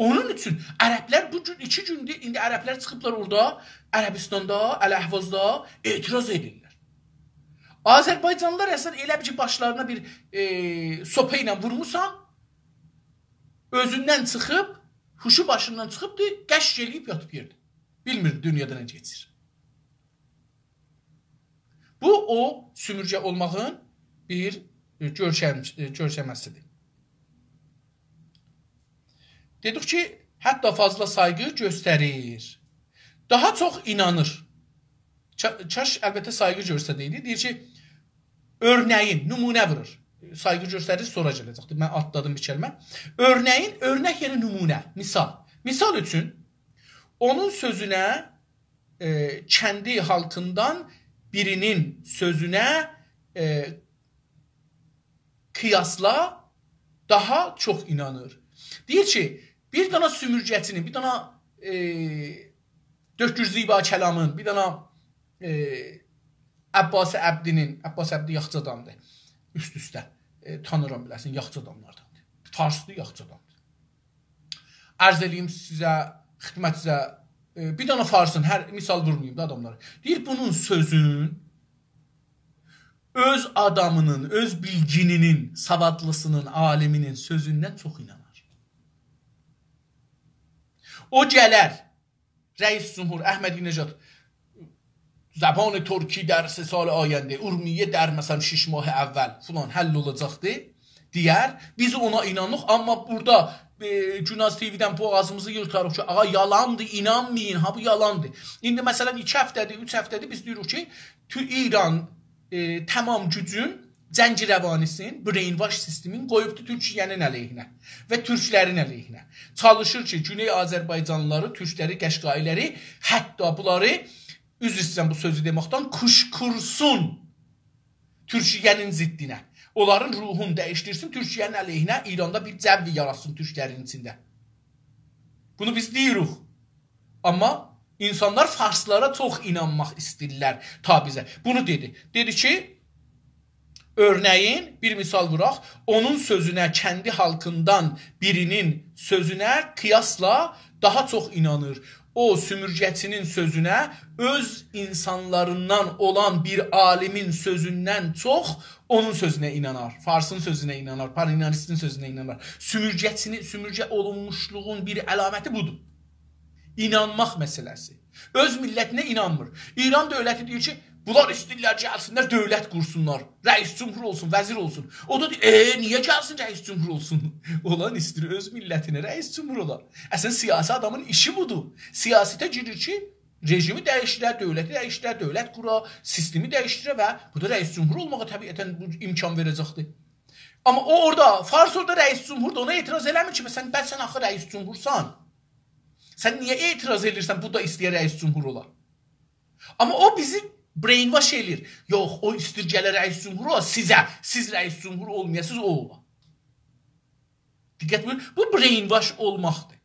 Onun üçün ərəblər bu gün 2 gündür, indi ərəblər çıxıblar orada, Ərəbistanda, Əl-Əhvazda etiraz edirlər. Azərbaycanlılar əslən elə bir ki, başlarına bir sopa ilə vurmuşsan, özündən çıxıb, huşu başından çıxıbdır, qəşq eləyib yatıb yerdir. Bilmir dünyada nə geçir. Bu, o sümürgə olmağın bir görşəməsidir. Dedik ki, hətta fazla sayğı göstərir. Daha çox inanır. Çaş əlbəttə sayğı göstərdi. Deyir ki, örnəyin, nümunə vurur. Sayğı göstərir, sonra gələcəkdir. Mən atladım bir kəlmə. Örnəyin, örnək yeri nümunə, misal. Misal üçün, onun sözünə, kəndi halkından birinin sözünə qiyasla daha çox inanır. Deyir ki, bir dana sümürgəçinin, bir dana Dökür Ziba Kəlamın, bir dana Abbas Əbdinin, Abbas Əbdi yaxçı adamdır, üst-üstə tanıram biləsin, yaxçı adamlardandır. Farslı yaxçı adamdır. Ərz eləyim sizə, xidmət sizə, bir dana farsın, hər misal vurmayayım da adamları. Deyir, bunun sözün öz adamının, öz bilgininin, savadlısının, aliminin sözündən çox inanır. O gələr, Rəis Cumhur Əhmədi-Necad Zəban Türki در 3 سال آینده Urmiyə در məsələn 6 mah əvvəl filan həll olacaqdır deyər. Biz ona inanırıq, amma burada Günaz TV-dən boğazımızı yırtarıq ki, ağa yalandır, inanmayın, ha bu yalandır. İndi məsələn 2 həftədir, 3 həftədir biz deyirik ki, İran tamam gücün cəngi rəvanisinin, brainwash sistemin qoyubdur Türkiyənin əleyhinə və türklərin əleyhinə. Çalışır ki, Güney Azərbaycanlıları, türkləri, qəşqailəri, hətta bunları, üzr istəyirəm bu sözü deməkdən, kuşkursun Türkiyənin ziddinə. Onların ruhunu dəyişdirsin, Türkiyənin əleyhinə İranda bir cəvvi yaratsın türklərin içində. Bunu biz deyirik. Amma insanlar farslara çox inanmaq istəyirlər ta bizə. Bunu dedi. Dedi ki, örneğin bir misal vuraq, onun sözünə, kəndi halkından birinin sözünə kıyasla daha çox inanır. O sümürgəçinin sözünə öz insanlarından olan bir alimin sözündən çox onun sözünə inanar. Farsın sözünə inanar, Paninaristin sözünə inanar. Sümürgə olunmuşluğun bir əlaməti budur. İnanmaq məsələsi. Öz millətinə inanmır. İran dövləti deyir ki, bunlar istəyirlər gəlsinlər, dövlət qursunlar. Rəis cümhur olsun, vəzir olsun. O da deyir, niyə gəlsin rəis cümhur olsun? Olan istəyir öz millətinə rəis cümhur olar. Əslən, siyasi adamın işi budur. Siyasətə girir ki, rejimi dəyişdirər, dövləti dəyişdirər, dövlət qura, sistemi dəyişdirər və bu da rəis cümhur olmağa təbiətən imkan verəcəkdir. Amma o orada, Fars orada rəis cümhurdur, ona etiraz eləmir ki, sən axı rəis cümhursan. Sən niyə etiraz edirsən, bu da istəyir rəis cümhur olar. Amma o bizi brainwash eləyir. Yox, o istir gələ rəis cümhur olar, siz rəis cümhur olmayasınız, o olar. Diqqət buyur, bu brainwash olmaqdır.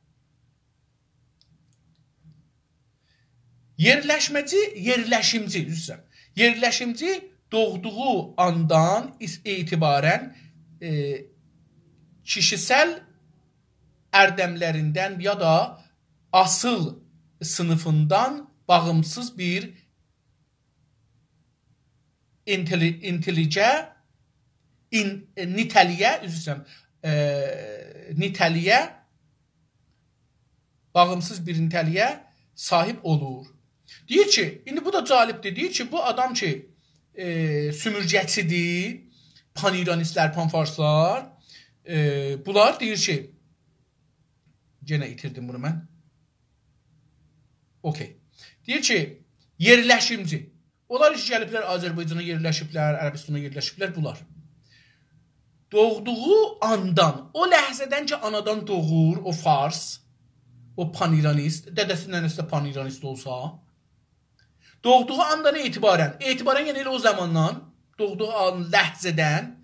Yerləşimci doğduğu andan etibarən kişisel ərdəmlərindən ya da asıl sınıfından bağımsız bir niteliğe bağımsız bir niteliğe sahip olur. Deyir ki, indi bu da calibdir. Deyir ki, bu adam ki sümürgəçidir, paniranistlər, panfarslar, bunlar deyir ki, gene itirdim bunu mən. Okey. Deyir ki, yerləşimci. Onlar iş gəliblər, Azərbaycana yerləşiblər, Ərəbistana yerləşiblər, bunlar. Doğduğu andan, o ləhzədən ki, anadan doğur, o fars, o paniranist, dədəsindən isə paniranist olsa, doğduğu andan etibarən yəni elə o zamandan, doğduğu an ləhzədən,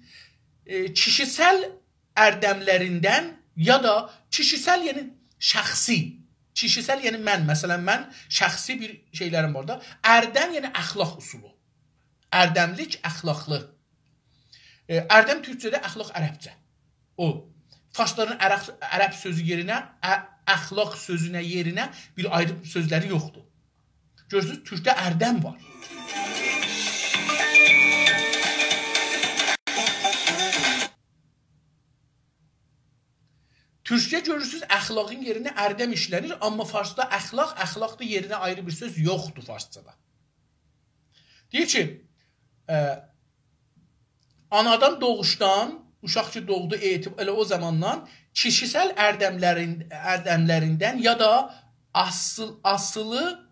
kişisel ərdəmlərindən ya da kişisel yəni şəxsi, kişisel yəni mən, məsələn mən şəxsi bir şeylərim var da, ərdəm yəni əxlaq usulu, ərdəmlik əxlaqlı, ərdəm türkçədə, əxlaq ərəbcə, o, farsların ərəb sözü yerinə, əxlaq sözünə yerinə bir ayrı sözləri yoxdur. Görürsünüz, türkdə ərdəm var. Türkçə görürsünüz, əxlaqın yerinə ərdəm işlənir, amma farsda əxlaqda yerinə ayrı bir söz yoxdur farsçada. Deyir ki, anadan doğuşdan, uşaq ki doğdu elə o zamandan kişisel ərdəmlərindən ya da asılı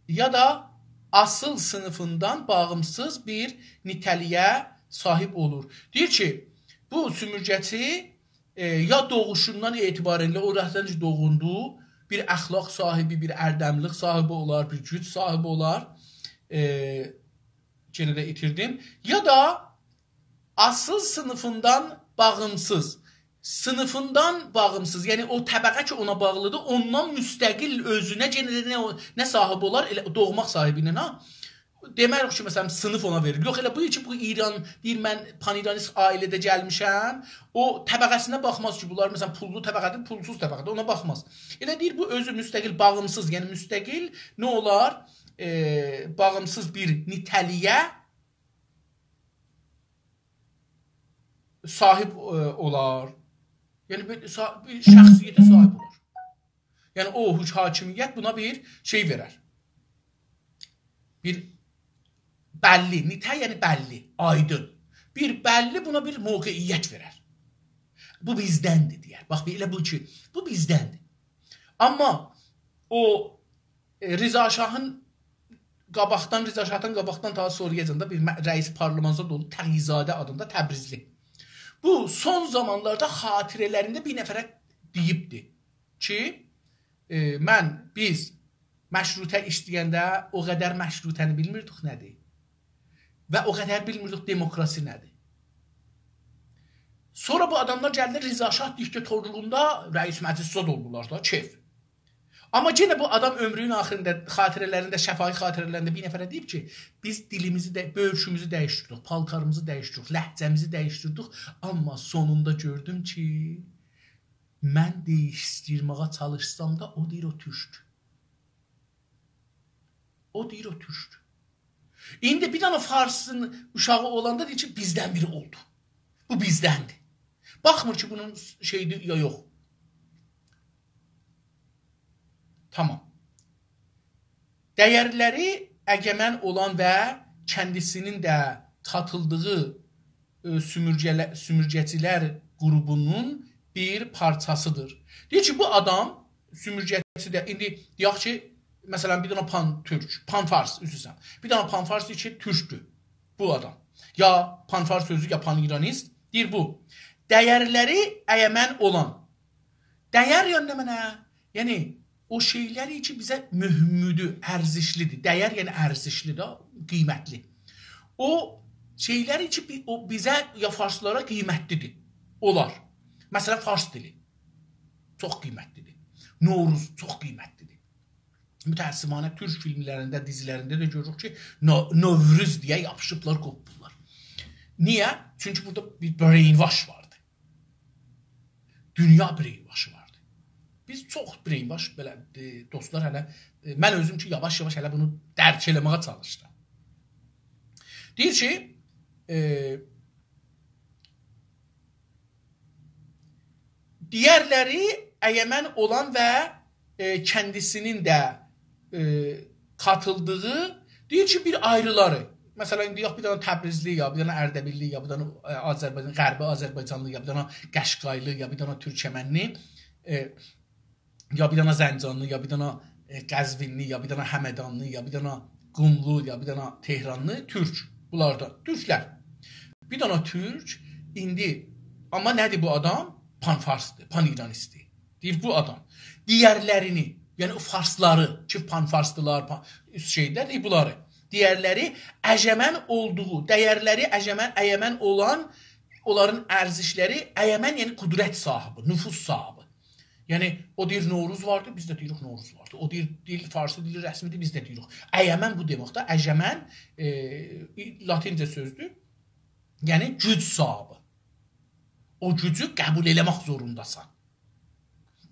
ya da asıl sınıfından bağımsız bir niteliğe sahip olur. Deyir ki, bu sümürgəçi ya doğuşundan etibarən o rəhsənci doğunduğu bir əxlaq sahibi, bir ərdəmlik sahibi olar, bir güc sahibi olar. Gene de itirdim. Ya da asıl sınıfından bağımsız. Sınıfından bağımsız, yəni o təbəqə ki ona bağlıdır, ondan müstəqil özünə nə sahibi olar, elə doğmaq sahibindən ha. Demək ki, məsələn, sınıf ona verir. Yox, elə bu ki, bu İran, deyir, mən paniranist ailədə gəlmişəm, o təbəqəsinə baxmaz ki, bunlar məsələn, pullu təbəqədir, pulsuz təbəqədir, ona baxmaz. Elə deyir, bu özü müstəqil, bağımsız, yəni müstəqil nə olar? Bağımsız bir nitəliyə sahib olar. Yəni, bir şəxsiyyətə sahib olur. Yəni, o hakimiyyət buna bir şey verər. Bir bəlli, nitə yəni bəlli, aydın. Bir bəlli buna bir mövqeyiyyət verər. Bu bizdəndir, deyər. Bax, elə bu ki, bu bizdəndir. Amma o Rıza Şahın qabaqdan daha sonrayacağında bir rəis parlamanza dolu Təğizadə adında Təbrizli. Bu son zamanlarda xatirələrində bir nəfərə deyibdir ki, biz məşrutə istəyəndə o qədər məşrutəni bilmirdik nədir və o qədər bilmirdik demokrasi nədir. Sonra bu adamlar gəldilər Rza Şah diktatorluğunda rəis məclis zad oldular da, keyf. Amma yenə bu adam ömrünün axırında xatirələrində, şəfahi xatirələrində bir nəfərə deyib ki, biz dilimizi, böyürüşümüzü dəyişdirdik, paltarımızı dəyişdirdik, ləhcəmizi dəyişdirdik, amma sonunda gördüm ki, mən dəyişdirməyə çalışsam da o deyir o türkdür. O deyir o türkdür. İndi bir dana Farsın uşağı olanda deyir ki, bizdən biri oldu. Bu bizdəndir. Baxmır ki, bunun şeydir ya yox. Tamam. Dəyərləri əgəmən olan və kəndisinin də katıldığı sümürgəcilər qrubunun bir parçasıdır. Deyir ki, bu adam sümürgəçi də, indi deyək ki, məsələn, bir dana pan-türk, pan-fars, üzrsən. Bir dana pan-fars deyir ki, türkdür bu adam. Ya pan-fars sözü, ya pan-iranist. Deyir bu. Dəyərləri əgəmən olan. Dəyər yəni mənə, yəni, o şeylər ki, bizə mühümüdür, ərzişlidir. Dəyər yəni ərzişlidir, qiymətli. O şeylər ki, o bizə, ya farslara qiymətlidir. Olar. Məsələn, fars dili. Çox qiymətlidir. Novruz çox qiymətlidir. Mütəəssimanə türk filmlərində, dizilərində də görürük ki, Novruz deyə yapışıblar, qopurlar. Niyə? Çünki burada bir brainwash vardı. Dünya brainwashı var. Biz çox brainwash belə dostlar hələ, mən özüm ki, yavaş-yavaş hələ bunu dərk eləməyə çalışdım. Deyir ki, digərləri əgəmən olan və kəndisinin də katıldığı, deyir ki, bir ayrıları. Məsələn, deyək, bir dana Təbrizli, ya bir dana Ərdəbilli, ya bir dana Qərbi Azərbaycanlı, ya bir dana Qəşqaylı, ya bir dana Türkəmənli, ya bir dana Zəncanlı, ya bir dana Qəzvinli, ya bir dana Həmədanlı, ya bir dana Qumlu, ya bir dana Tehranlı, türk. Bunlar da türklər. Bir dana türk, indi, amma nədir bu adam? Pan-farsdır, pan-iranistdir. Deyir, bu adam. Digərlərini, yəni farsları, ki, pan-farslılar, şeylər, bunları. Digərləri əgəmən olduğu, dəyərləri əgəmən olan, onların ərzişləri, əgəmən, yəni qudrət sahibi, nüfus sahibi. Yəni, o deyir, Novruz vardı, biz də deyirik, Novruz vardı. O deyir, dil farsı, dil rəsmidir, biz də deyirik. Əgəmən bu deməkdə, əgəmən latincə sözdür, yəni güc sahibi. O gücü qəbul eləmək zorundasan.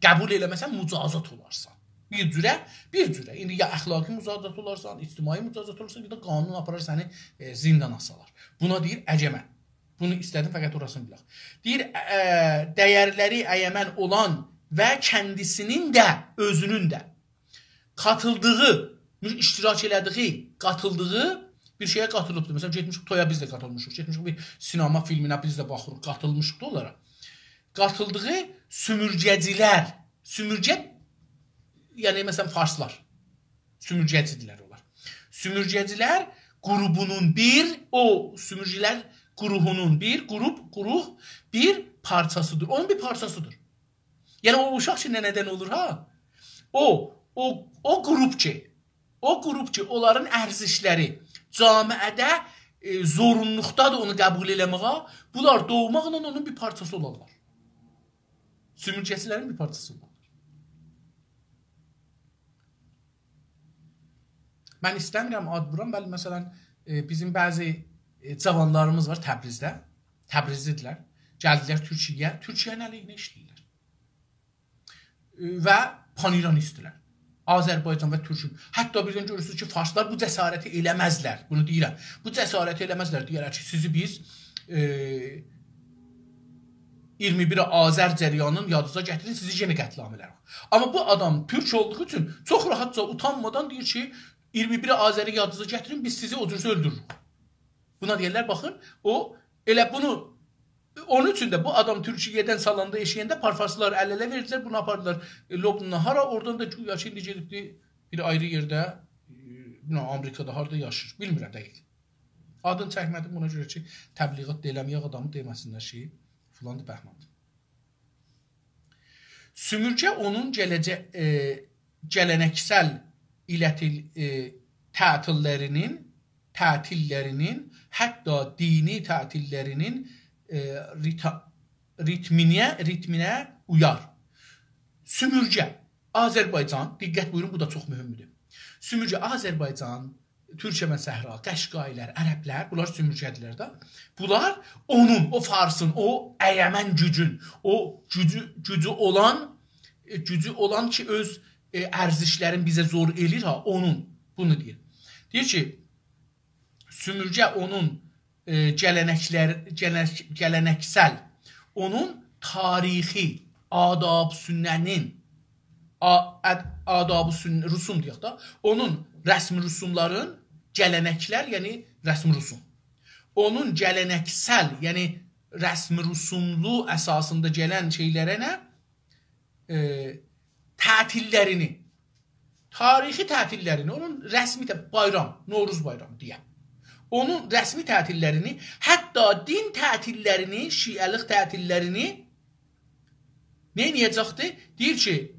Qəbul eləməsən, mücazat olarsan. Bir cürə. İndi ya əxlaqi mücazat olarsan, ictimai mücazat olarsan, ya da qanun aparar səni zindana salar. Buna deyir əgəmən. Bunu istədim, fəqət orasını bilək. Deyir, dəyərləri əgəmən olan və kəndisinin də, özünün də katıldığı, iştirak elədiyi, katıldığı bir şeyə qatılıbdır. Məsələn, getmişik toya biz də qatılmışıq. Getmişik bir sinema filminə biz də baxırıq, qatılmışıq da onlara. Qatıldığı sümürgəcilər, yəni məsələn farslar, sümürgəcidirlər onlar. Sümürgəcilər qrubunun sümürgələr qruhunun bir parçasıdır. Onun bir parçasıdır. Yəni o uşaq ki, nədən olur, ha? O qrup ki, onların ərzişləri camiədə zorunluqdadır onu qəbul eləməyə, bunlar doğmaqla onun bir parçası olarlar. Sümürgəçilərin bir parçası olarlar. Mən istəmirəm ad vuram, bəli, məsələn, bizim bəzi cavanlarımız var Təbrizdə, Təbrizlidirlər, gəldilər Türkiyənin əleyhinə işləyirlər. Və pan-iranistdirlər. Azərbaycan və Türkün. Hətta birdən görürsünüz ki, farslar bu cəsarəti eləməzlər. Bunu deyirəm. Bu cəsarəti eləməzlər. Deyirlər ki, sizi biz 21 Azər cəryanının yadınıza gətirin, sizi yenə qətlam edərik. Amma bu adam Türk olduğu üçün çox rahatca, utanmadan deyir ki, 21 Azəri yadınıza gətirin, biz sizi o cürsə öldürürük. Buna deyirlər, baxın, elə bunu, onun üçün də bu adam Türkiyədən salanda eşiyəndə parfarslar əl-ələ verdilər, bunu apardılar Lobnana hara, oradan da indi gedibdi bir ayrı yerdə, Amerikada harada yaşır, bilmirəm dəqiq. Adını çəkmədim buna görə ki, təbliğat eləməyək adamı deməsinlər ki, filandır bəhmandır. Sümürgə onun gələnəksəl tətillərinin, hətta dini tətillərinin ritminə uyar. Sümürcə, Azərbaycan, diqqət buyurun, bu da çox mühümdür. Sümürcə, Azərbaycan, Türkmen Səhra, Qəşqailər, Ərəblər, bunlar sümürcədirlər də. Bunlar onun, o Farsın, o əyəmən gücün, o gücü olan ki, öz ərzişlərin bizə zor elir, ha, onun, bunu deyir. Deyir ki, sümürcə onun gələneksel, onun tarixi, adab sünnənin, rusum deyək da, onun rəsmi rusumların gələnəklər, yəni rəsmi rusum. Onun gələneksel, yəni rəsmi rusumlu əsasında gələn şeylərə nə? Tətillərini, tarixi tətillərini, onun rəsmi bayram, Novruz bayramı deyəm. Onun rəsmi tətillərini, hətta din tətillərini, şiəlik tətillərini nə edəcəkdir? Deyir ki,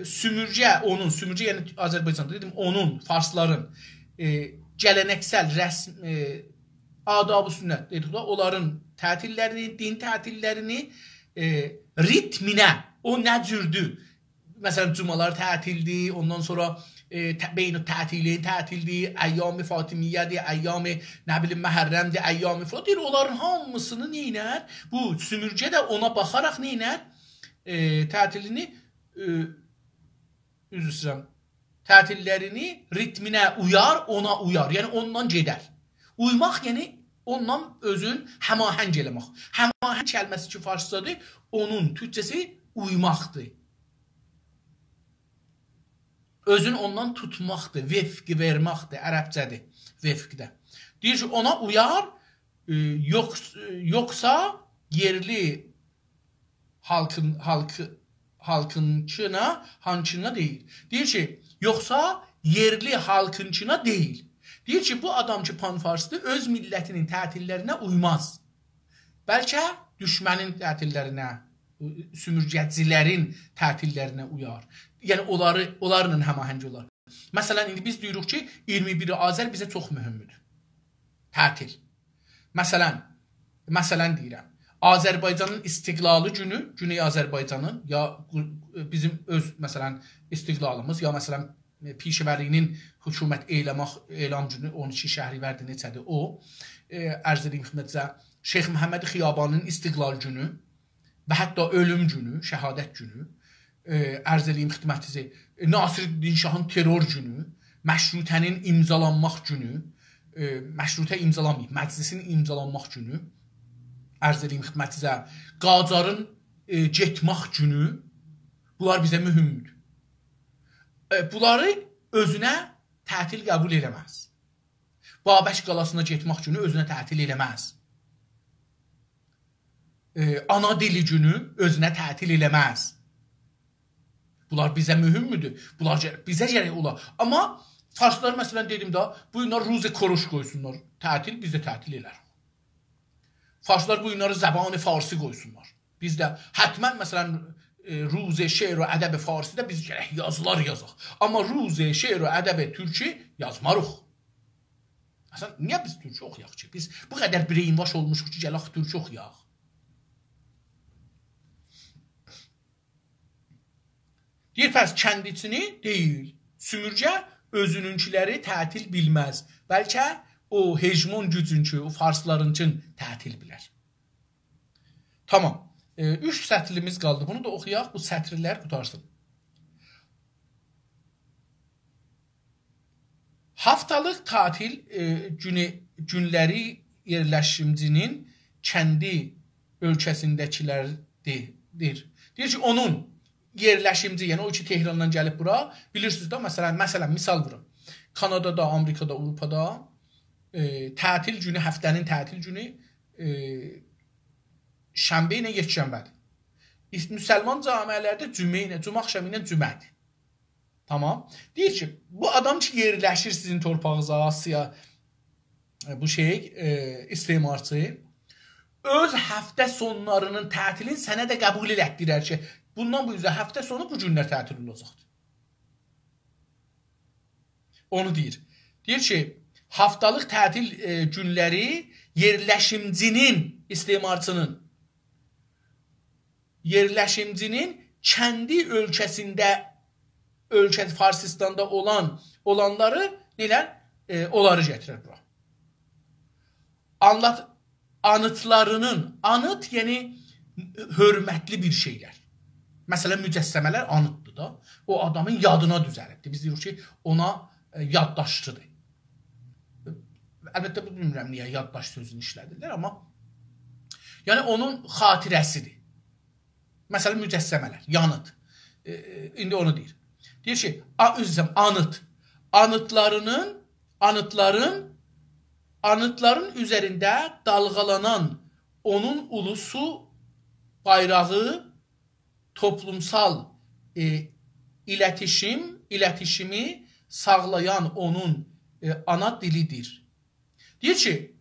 sümürcə yəni Azərbaycanda dedim, onun, farsların gələneksel adab-ı sünnət dedik da, onların tətillərini, din tətillərini ritminə, o nə cürdür? Məsələn, cumalar tətildir, ondan sonra beynü tətilin tətildir, əyyam-ı Fatimiyyədir, əyyam-ı Məhərrəmdir, əyyam-ı falan deyir, onların hamısını neynər? Bu sümürcə də ona baxaraq neynər? Tətilini tətillərini ritminə uyar, ona uyar. Yəni ondan gedər. Uymaq, yəni ondan özün həmahəng eləmək. Həmahəng kəlməsi ki, farsdadır, onun türkçəsi uymaqdır. Özün ondan tutmaqdır, vefq verməkdir, ərəbcədir, vefqdə. Deyir ki, ona uyar, yoxsa yerli halkınçına deyil. Deyir ki, yoxsa yerli halkınçına deyil. Deyir ki, bu adam ki, panfarsdır, öz millətinin tətillərinə uymaz. Bəlkə düşmənin tətillərinə, sümürgəcilərin tətillərinə uyar. Yəni, onlarla həmahəng olar. Məsələn, indi biz deyirik ki, 21 Azər bizə çox mühümdür. Tətil. Məsələn deyirəm, Azərbaycanın istiqlalı günü, Güney Azərbaycanın, ya bizim öz, məsələn, istiqlalımız, ya məsələn, Pişəvərliyinin hökumət elam günü, 12 Şəhrivərdir, neçədir o, ərz edeyim xidmətinizə, Şeyx Məhəmməd Xiyabanın istiqlal günü və hətta ölüm günü, şəhadət günü, ərz edeyim xidmətinizə, Nasiruddin Şahın terror günü, məşrutənin imzalanmaq günü, məşrutə imzalamayıb, məclisin imzalanmaq günü, ərz edeyim xidmətinizə, Qacarın getmək günü, bunlar bizə mühümdür. Bunları özünə tətil qəbul eləməz. Babək qalasına getmək günü özünə tətil eləməz. Ana dili günü özünə tətil eləməz. Bunlar bizə mühümmüdür. Bunlar bizə gərək olar. Amma farslar məsələn dedim da, bu günlər ruzi koruş qoysunlar. Tətil bizdə tətil elər. Farslar bu günləri zəbani farsi qoysunlar. Bizdə hətmən məsələn ruzi şeir və ədəb farsidə biz gərək yazılar yazaq. Amma ruzi şeir və ədəb türkü yazmarıq. Aslında niyə biz türkü oxuyaq ki? Biz bu qədər brainwash olmuşuq ki, gələk türkü oxuyaq. Deyir, pəs kəndiçini deyil. Sümürcə özününkiləri tətil bilməz. Bəlkə o hejmon gücünkü, o farslarınkın tətil bilər. Tamam. 3 sətrimiz qaldı. Bunu da oxuyaq, bu sətrlər qutarsın. Haftalıq tatil günləri yerləşimcinin kəndi ölkəsindəkilərdir. Deyir ki, onun yerləşimci, yəni o ki Tehrandan gəlib bura, bilirsiniz də, məsələn, misal vurun. Kanadada, Amerikada, Avropada tətil günü, həftənin tətil günü şənbə ilə yekşənbədir. Müsəlman camiələrdə cümə axşamı ilə cümədir. Tamam. Deyir ki, bu adam ki yerləşir sizin torpağınıza, Asiya, bu istemarçı, öz həftə sonlarının tətilin sənə də qəbul elətdirər ki, bundan bu üzrə həftə sonu bu günlər tətil olacaqdır. Onu deyir. Deyir ki, haftalıq tətil günləri yerləşimcinin, istemarçının yerləşimcinin kəndi ölkə Farsistanda olanları nelər? Onları gətirir bura. Anıtlarının, anıt yəni hörmətli bir şeylər. Məsələn, mücəssəmələr anıtdır da. O adamın yadına düzəlibdir. Biz deyirik ki, ona yaddaşçıdır. Əlbəttə, bu bilmirəm niyə yaddaş sözünü işlədirlər, amma yəni onun xatirəsidir. Məsələn, mücəssəmələr, yanıt. İndi onu deyir. Deyir ki, anıt. Anıtların üzərində dalğalanan onun ulusu, bayrağı, toplumsal iletişimi sağlayan onun ana dilidir. Deyir ki,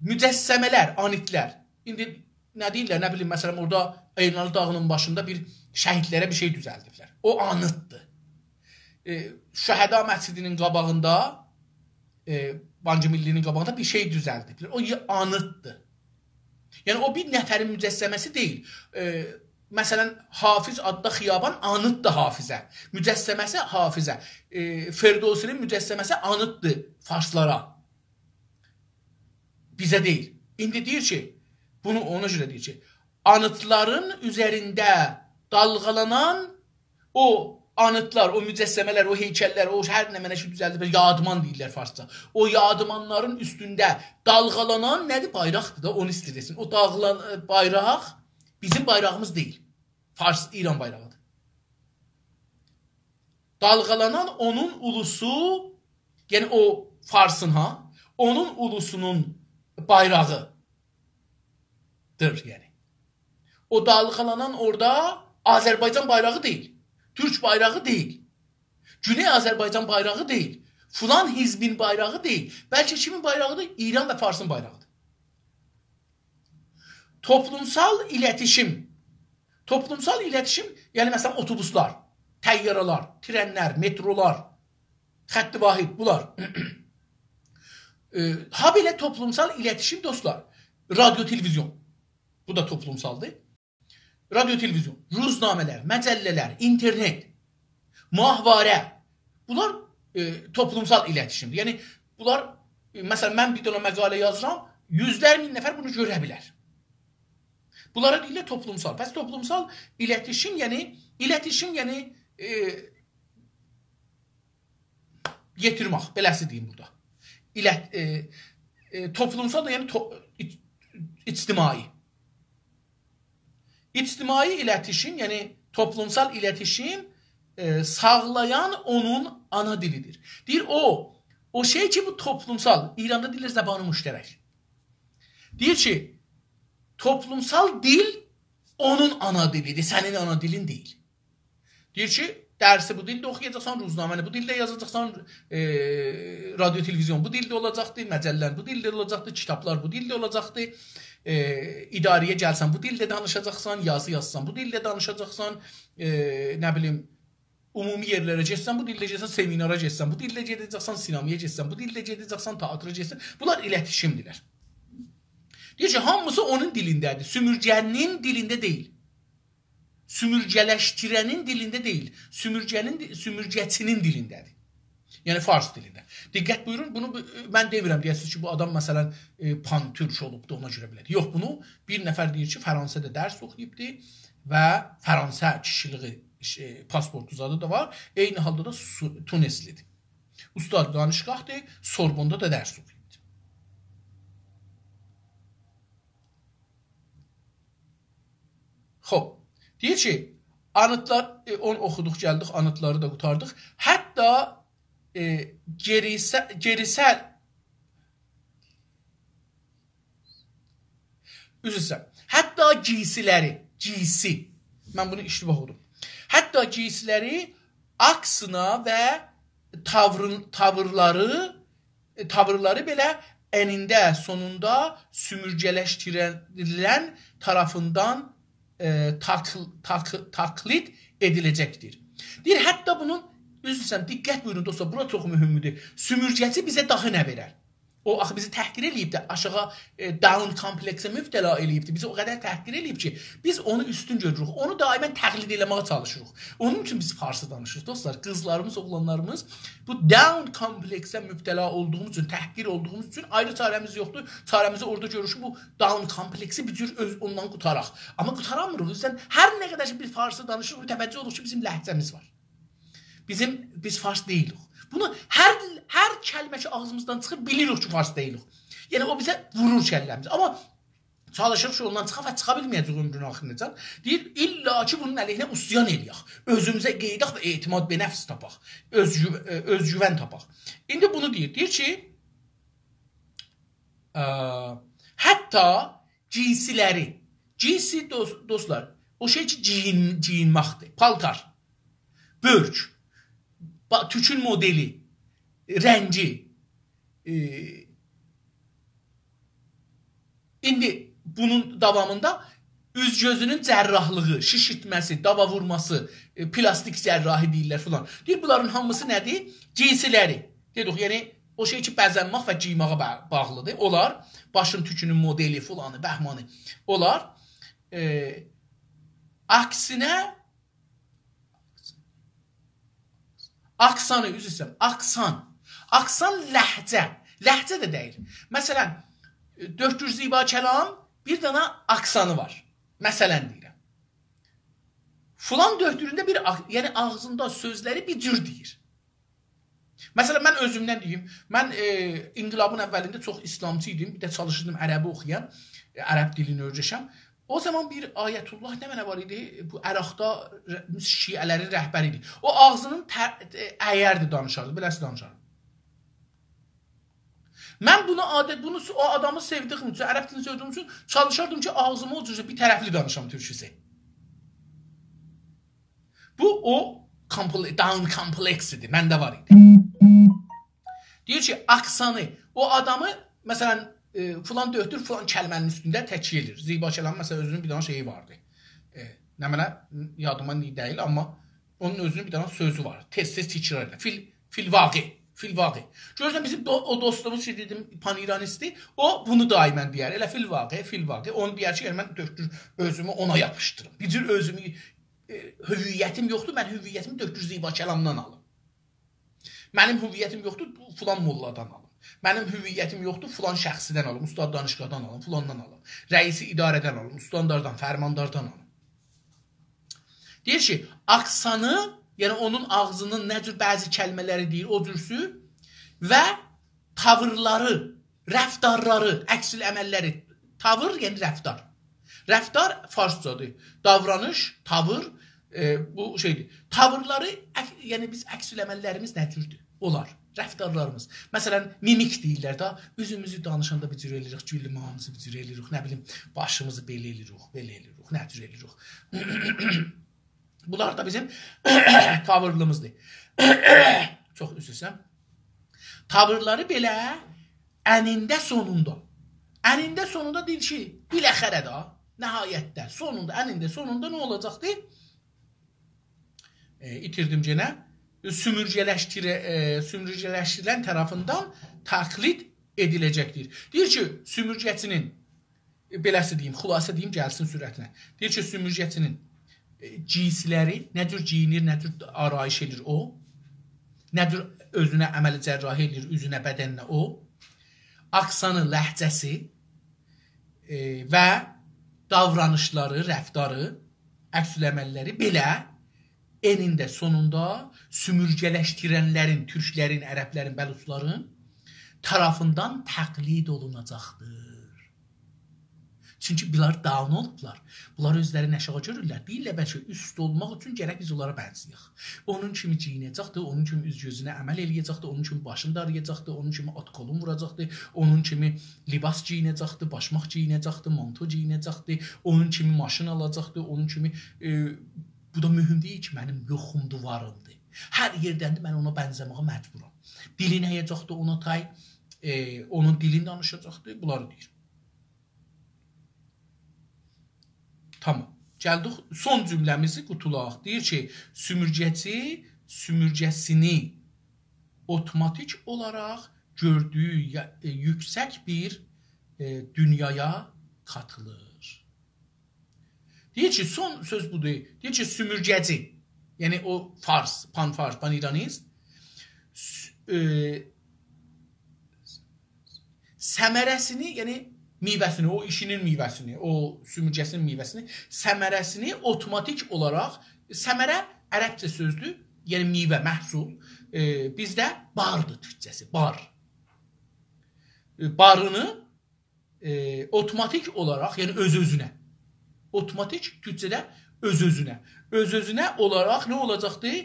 mücəssəmələr, anitlər, indi nə deyirlər, nə bilim, məsələn, orada Eynal dağının başında bir şəhidlərə bir şey düzəldiblər. O anıtdır. Şəhəda məscidinin qabağında, Bancı Millinin qabağında bir şey düzəldiblər. O anıtdır. Yəni, o bir nəfərin mücəssəməsi deyil. Məsələn, Hafiz adda xiyaban anıtdır Hafizə. Mücəssəməsi Hafizə. Ferdosinin mücəssəməsi anıtdır farslara. Bizə deyil. İndi deyir ki, bunu ona görə deyir ki, anıtların üzərində dalğalanan o anıtlar, o mücəssəmələr, o heykəllər, o hər nə mənə ki düzəldib, yadman deyirlər farsça. O yadmanların üstündə dalğalanan nədir? Bayraqdır da, onu istəyirsin. O bayraq bizim bayrağımız deyil. Fars, İran bayrağıdır. Dalğalanan onun ulusu, yəni o Farsın onun ulusunun bayrağıdır yəni. O dalğalanan orada Azərbaycan bayrağı deyil. Türk bayrağı deyil. Güney Azərbaycan bayrağı deyil. Fulan hizbin bayrağı deyil. Bəlkə kimin bayrağıdır? İran və Farsın bayrağıdır. Toplumsal iletişim, yəni məsələn otobuslar, təyyarələr, trenlər, metrolar, xətti vahid, bunlar. Ha belə toplumsal iletişim dostlar, radyo, televizyon, bu da toplumsaldır. Radyo, televizyon, ruznamələr, məcəllələr, internet, mahvarə, bunlar toplumsal iletişimdir. Yəni, bunlar, məsələn, mən bir dənə məqalə yazıram, yüzlər min nəfər bunu görə bilər. Bunlara deyirlər toplumsal. Bəs toplumsal iletişim, yəni yetirmək, beləsi deyim burada. Toplumsal da yəni ictimai. İctimai iletişim, yəni toplumsal iletişim sağlayan onun ana dilidir. Deyir o şey ki bu toplumsal, İranda deyirlər zəbanı müştərək. Deyir ki, toplumsal dil onun ana dilidir, sənin ana dilin deyil. Deyir ki, dərsi bu dildə oxuyacaqsan, ruznaməni bu dildə yazacaqsan, radyo, televizyon bu dildə olacaqdır, məcəllər bu dildə olacaqdır, kitablar bu dildə olacaqdır, idarəyə gəlsən bu dildə danışacaqsan, yazı yazsan bu dildə danışacaqsan, nə bilim, ümumi yerlərə getsən bu dildə getsən, seminara getsən bu dildə gedəcəksən, sinemaya getsən bu dildə gedəcəksən, teatra getsən. Bunlar iletişimdirlər. Deyir ki, hamısı onun dilindədir, sümürgənin dilində deyil. Sümürgələşdirənin dilində deyil, sümürgəçinin dilindədir. Yəni fars dilində. Diqqət buyurun, bunu mən demirəm deyəsiniz ki, bu adam məsələn pan-türk olubdu, ona görə bilədir. Yox, bunu bir nəfər deyir ki, Fəransədə dərs oxuyubdu və Fəransə kişiliği pasport uzadı da var. Eyni halda da Tuneslidir. Ustad danışqahdır, Sorbonda da dərs oxuyubdu. Xoş. Deyir ki, anıtlar, onu oxuduq, gəldik, anıtları da qutardıq. Hətta gerisəl, hətta giysi, mən bunu işlib oxudum. Hətta giysiləri aksına və tavırları belə ənində, sonunda sümürgələşdirilən tarafından taklit ediləcəkdir. Deyir, hətta bunun, diqqət buyurun dostlar, bura çox mühümdür. Sümürgəçi bizə daha nə verər? O axı bizi təhqir eləyibdi, aşağı down kompleksə mübtəla eləyibdi. Bizi o qədər təhqir eləyib ki, biz onu üstün görürük. Onu daimən təqlid eləməyə çalışırıq. Onun üçün biz farsı danışırıq. Dostlar, qızlarımız, oğlanlarımız bu down kompleksə mübtəla olduğumuz üçün, təhqir olduğumuz üçün ayrı çarəmiz yoxdur. Çarəmizi orada görürük, bu down kompleksi bir cür ondan qutaraq. Amma qutaramırıq. Üzdən hər nə qədər bir farsı danışırıq, təvəccüh olduq ki, bizim ləhcəmiz var. Biz fars deyilik. Bunu hər kəlmə ki ağzımızdan çıxır, bilirik ki, fars deyilik. Yəni o bizə vurur kəlləmizi. Amma çalışırıq ki, ondan çıxa və çıxa bilməyəcək ömrün axırınacan. Deyir, illa ki, bunun əleyhinə üsyan eləyək. Özümüzə qeydaq və etimad və nəfs tapaq. Özgüvən tapaq. İndi bunu deyir. Deyir ki, hətta cinsiləri, cinsi dostlar, o şey ki, giyinməkdir. Paltar, börk, tükün modeli, rəngi. İndi bunun davamında üz-gözünün cərrahlığı, şişirtməsi, dava vurması, plastik cərrahi deyirlər filan. Deyir, bunların hamısı nədir? Cinsiləri. Dedik, yəni o şey ki, bəzənmək və giyməyə bağlıdır. Onlar, başın tükünün modeli filanı, bəhmanı. Onlar, aksinə, aksanı, üzr istəyirəm, aksan ləhcə. Ləhcə də deyil. Məsələn, 400 ziba kəlam bir dana aksanı var. Məsələn deyirəm. Fulan dördüründə bir, yəni ağzında sözləri bir cür deyir. Məsələn, mən özümdən deyim, mən inqilabın əvvəlində çox İslamçı idim, bir də çalışırdım ərəbi oxuyan, ərəb dilini öyrəşəm. O zaman bir Ayətullah nə mənə var idi? Bu Əraqda şiələrin rəhbəri idi. O ağzının əyərdi danışardı, beləsi danışardı. Mən bunu o adamı sevdiyim üçün, ərəb dilini sevdiyim üçün çalışardım ki, ağzımı o cüzə bir tərəfli danışam türkçesi. Bu o down kompleksidir, məndə var idi. Deyir ki, aksanı, o adamı, məsələn, filan döhdür, filan kəlmənin üstündə təkkiyə edir. Ziba Kəlamın məsələn özünün bir dana şeyi vardı. Nə mənə yadıma deyil, amma onun özünün bir dana sözü var. Tez-tez təkrar edir. Fil-vaqi. Görürsən, bizim o dostumuz ki, dedim, pan-iranisti, o bunu daimən deyər. Elə fil-vaqi. Onu deyər ki, mən döhdür özümü ona yapışdırım. Bir cür özümü, hüviyyətim yoxdur, mən hüviyyətimi döhdür Ziba Kəlamdan alım. Mənim hüviyyətim yoxdur, filan molladan alım. Mənim hüviyyətim yoxdur, filan şəxsidən alım, ustad danışqadan alım, filandan alım. Rəisi idarədən alım, ustandardan, fərmandardan alım. Deyir ki, aksanı, yəni onun ağzının nə cür bəzi kəlmələri deyir, o cürsü və tavırları, rəftarları, əksül əməlləri, tavır, yəni rəftar. Rəftar farscadır. Davranış, tavır, bu şeydir. Tavırları, yəni biz əksül əməllərimiz nə cürdür? Olar. Rəftarlarımız. Məsələn, mimik deyirlər da, üzümüzü danışanda bir cür eləyirik, gülmağımızı bir cür eləyirik, nə bilim, başımızı belə eləyirik, nə cür eləyirik. Bunlar da bizim tavırlımızdır. Çox üzülsəm. Tavırları belə ənində sonunda. Ənində sonunda deyir ki, biləxərə da, nəhayətdə, sonunda, ənində sonunda nə olacaqdır? İtirdim genə. Sümürgələşdirilən tərəfindən təqlid ediləcəkdir. Deyir ki, sümürgəçinin, beləsi deyim, xülasə deyim, gəlsin sürətinə. Deyir ki, sümürgəçinin cinsləri nə cür giyinir, nə cür arayış edir o, nə cür özünə əməli cərrahi edir, üzünə, bədəninə o, aksanı, ləhcəsi və davranışları, rəftarı, əksül əməlləri belə enində sonunda sümürgələşdirənlərin, türklərin, ərəblərin, bəlusların tarafından təqlid olunacaqdır. Çünki bunlar down olublar. Bunlar özlərini aşağı görürlər. Deyirlər, bəlkə üst olmaq üçün gərək biz onlara bənzəyək. Onun kimi giyinəcəkdir, onun kimi üz-gözünə əməl eləyəcəkdir, onun kimi başını darıyacaqdır, onun kimi at kolun vuracaqdır, onun kimi libas giyinəcəkdir, başmaq giyinəcəkdir, manto giyinəcəkdir, onun kimi maşın alacaqdır, onun kimi... Bu da mühüm deyil ki, mənim yoxumdur, varımdır. Hər yerdəndir, mən ona bənzəməyə məcburam. Dilini əyəcəkdir, ona tay, onun dilini danışacaqdır, bunları deyir. Tamam. Gəldik, son cümləmizi qutulaq. Deyir ki, sümürgəçi sümürgəsini otomatik olaraq gördüğü yüksek bir dünyaya katılır. Deyir ki, son söz budur. Deyir ki, sümürgəci, yəni o fars, pan-iranist, səmərəsini, yəni meyvəsini, o işinin meyvəsini, o sümürgəsinin meyvəsini, səmərəsini otomatik olaraq, səmərə ərəbcə sözdür, yəni meyvə, məhsul, bizdə bardır türkçəsi, bar. Barını otomatik olaraq, yəni öz-özünə, otomatik türkçədə öz-özünə olaraq nə olacaqdır?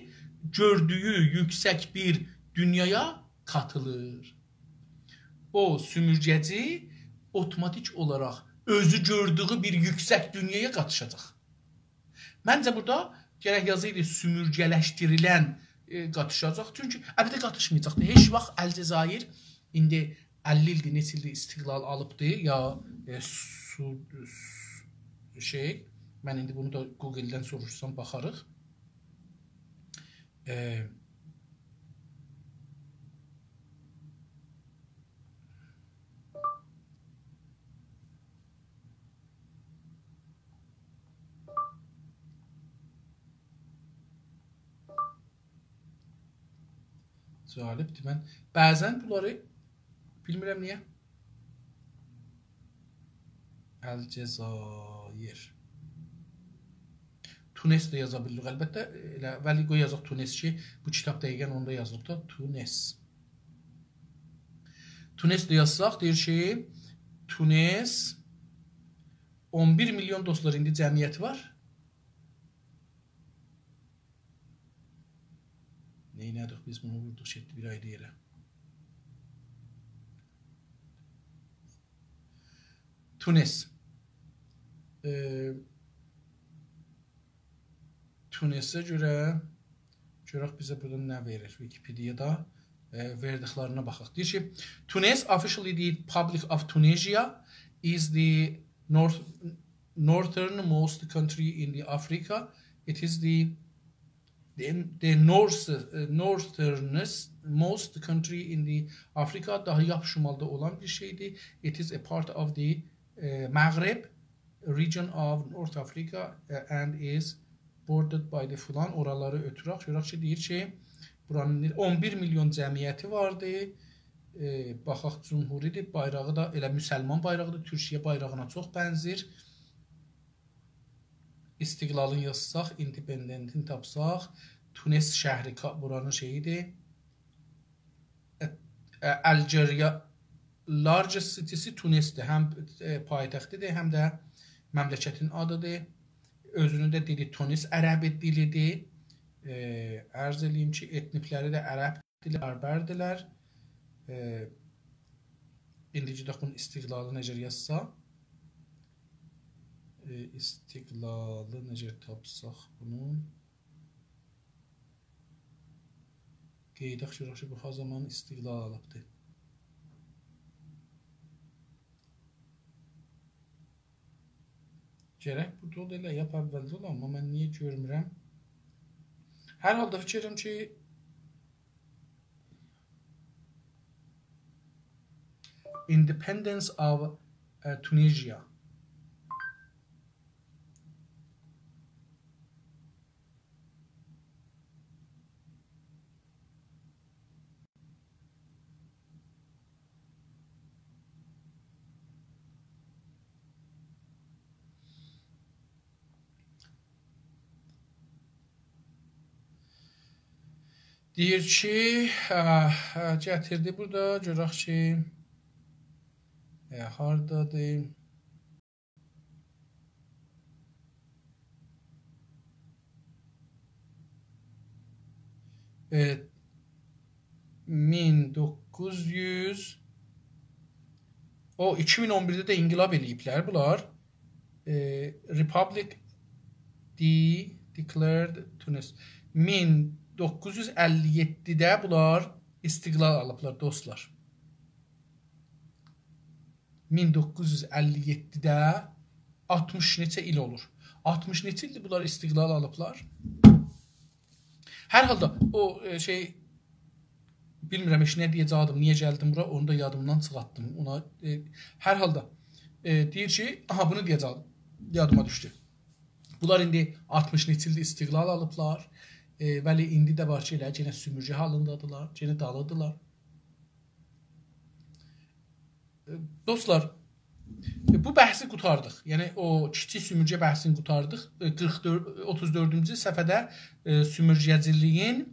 Gördüyü yüksək bir dünyaya katılır. O sümürgəci otomatik olaraq özü gördüyü bir yüksək dünyaya qatışacaq. Məncə burada gərək yazıydı sümürgələşdirilən qatışacaq. Çünki əbədə qatışmayacaqdır. Heç vaxt Əlcəzair indi 50 ildir, neçə ildir istiqlal alıbdır ya mən indi bunu da Google-dən soruşsam baxarıq. Cəlibdir. Mən bəzən bunları bilmirəm niyə. Əlcəzair. Tunes də yaza bilirik. Əlbəttə, vəli qoy yazaq Tunes ki, bu kitab dəqiqən onda yazılıb da. Tunes. Tunes də yazsaq, deyir ki, Tunes 11 milyon dostlar indi cəmiyyəti var. Neynədik biz bunu vurduq, şəhətli bir ayda yerə. Tunes. Tunesə görək bizə burada nə verir Wikipedia'da verdiklərine baxaq. Deyir ki, Tunis, officially the Republic of Tunisia, is the northernmost country in the Africa. It is the northernmost country in the Africa, daha yaxın şimalda olan bir şeydir. It is a part of the Maghreb region of North Africa and is bordered by the filan. Oraları ötürək. Görək ki, deyir ki, buranın 11 milyon cəmiyyəti vardı. Baxaq, cumhuridir. Bayrağı da elə müsəlman bayrağıdır. Türkiyə bayrağına çox bənzir. İstiqlalın yazsaq, independentin tapsaq, Tunis şəhri buranın şeyidir. Algeria largest city'si Tunis'dir. Həm paytaxtıdır, həm də məmləkətin adıdır. Özünü də dili Tunis ərəb dilidir. Ərz edeyim ki, etnikləri də ərəb dili, bərbərdirlər. İndiki də bunun istiqlalı necə yazsa, istiqlalı necə tapsaq bunun, qeydək görək ki, bu zaman istiqlal alıbdır. Gərək burada da elə yap əvvəldə olan, amma mən niyə görmürəm? Hər halda fikirəm ki, Independence of Tunisia. Deyir ki, gətirdi burada, görək ki, hardadır? Evet, 1900, o 2011'də də inqilab eləyiblər bunlar. Republic declared Tunis. 1957'də bunlar istiqlal alıblar dostlar. 1957'də 60 neçə il olur. 60 neçə ildir bunlar istiqlal alıblar. Hər halda o bilmirəm heç nə deyəcəkdim, niyə gəldim bura, onu da yadımdan çıxartdım. Ona hər halda deyir ki, aha bunu deyəcəkdim. Yadıma düşdü. Bunlar indi 60 neçə ildir istiqlal alıblar. Bəli, indi də var ki, elə yenə sümürgə halındadılar, yenə dalıdılar. Dostlar, bu bəhsi qutardıq. Yəni o kiçik sümürgə bəhsini qutardıq. 34-cü səhifədə sümürgəciliyin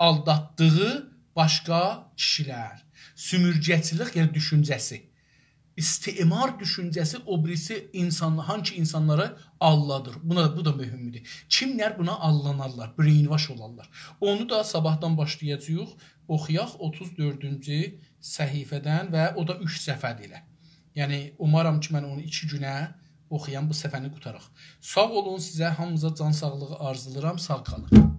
aldatdığı başqa kişilər, sümürgəçilik yəni düşüncəsi, istimar düşüncəsi o birisi hangi insanları alladır. Bu da mühümdür. Kimlər buna allanarlar, brainwash olarlar. Onu da sabahdan başlayacağıq. Oxuyaq 34-cü səhifədən və o da 3 səhifədir elə. Yəni umaram ki, mən onu 2 günə oxuyan bu səhifəni qutaraq. Sağ olun, sizə hamınıza can sağlığı arzulayıram. Sağ qalın.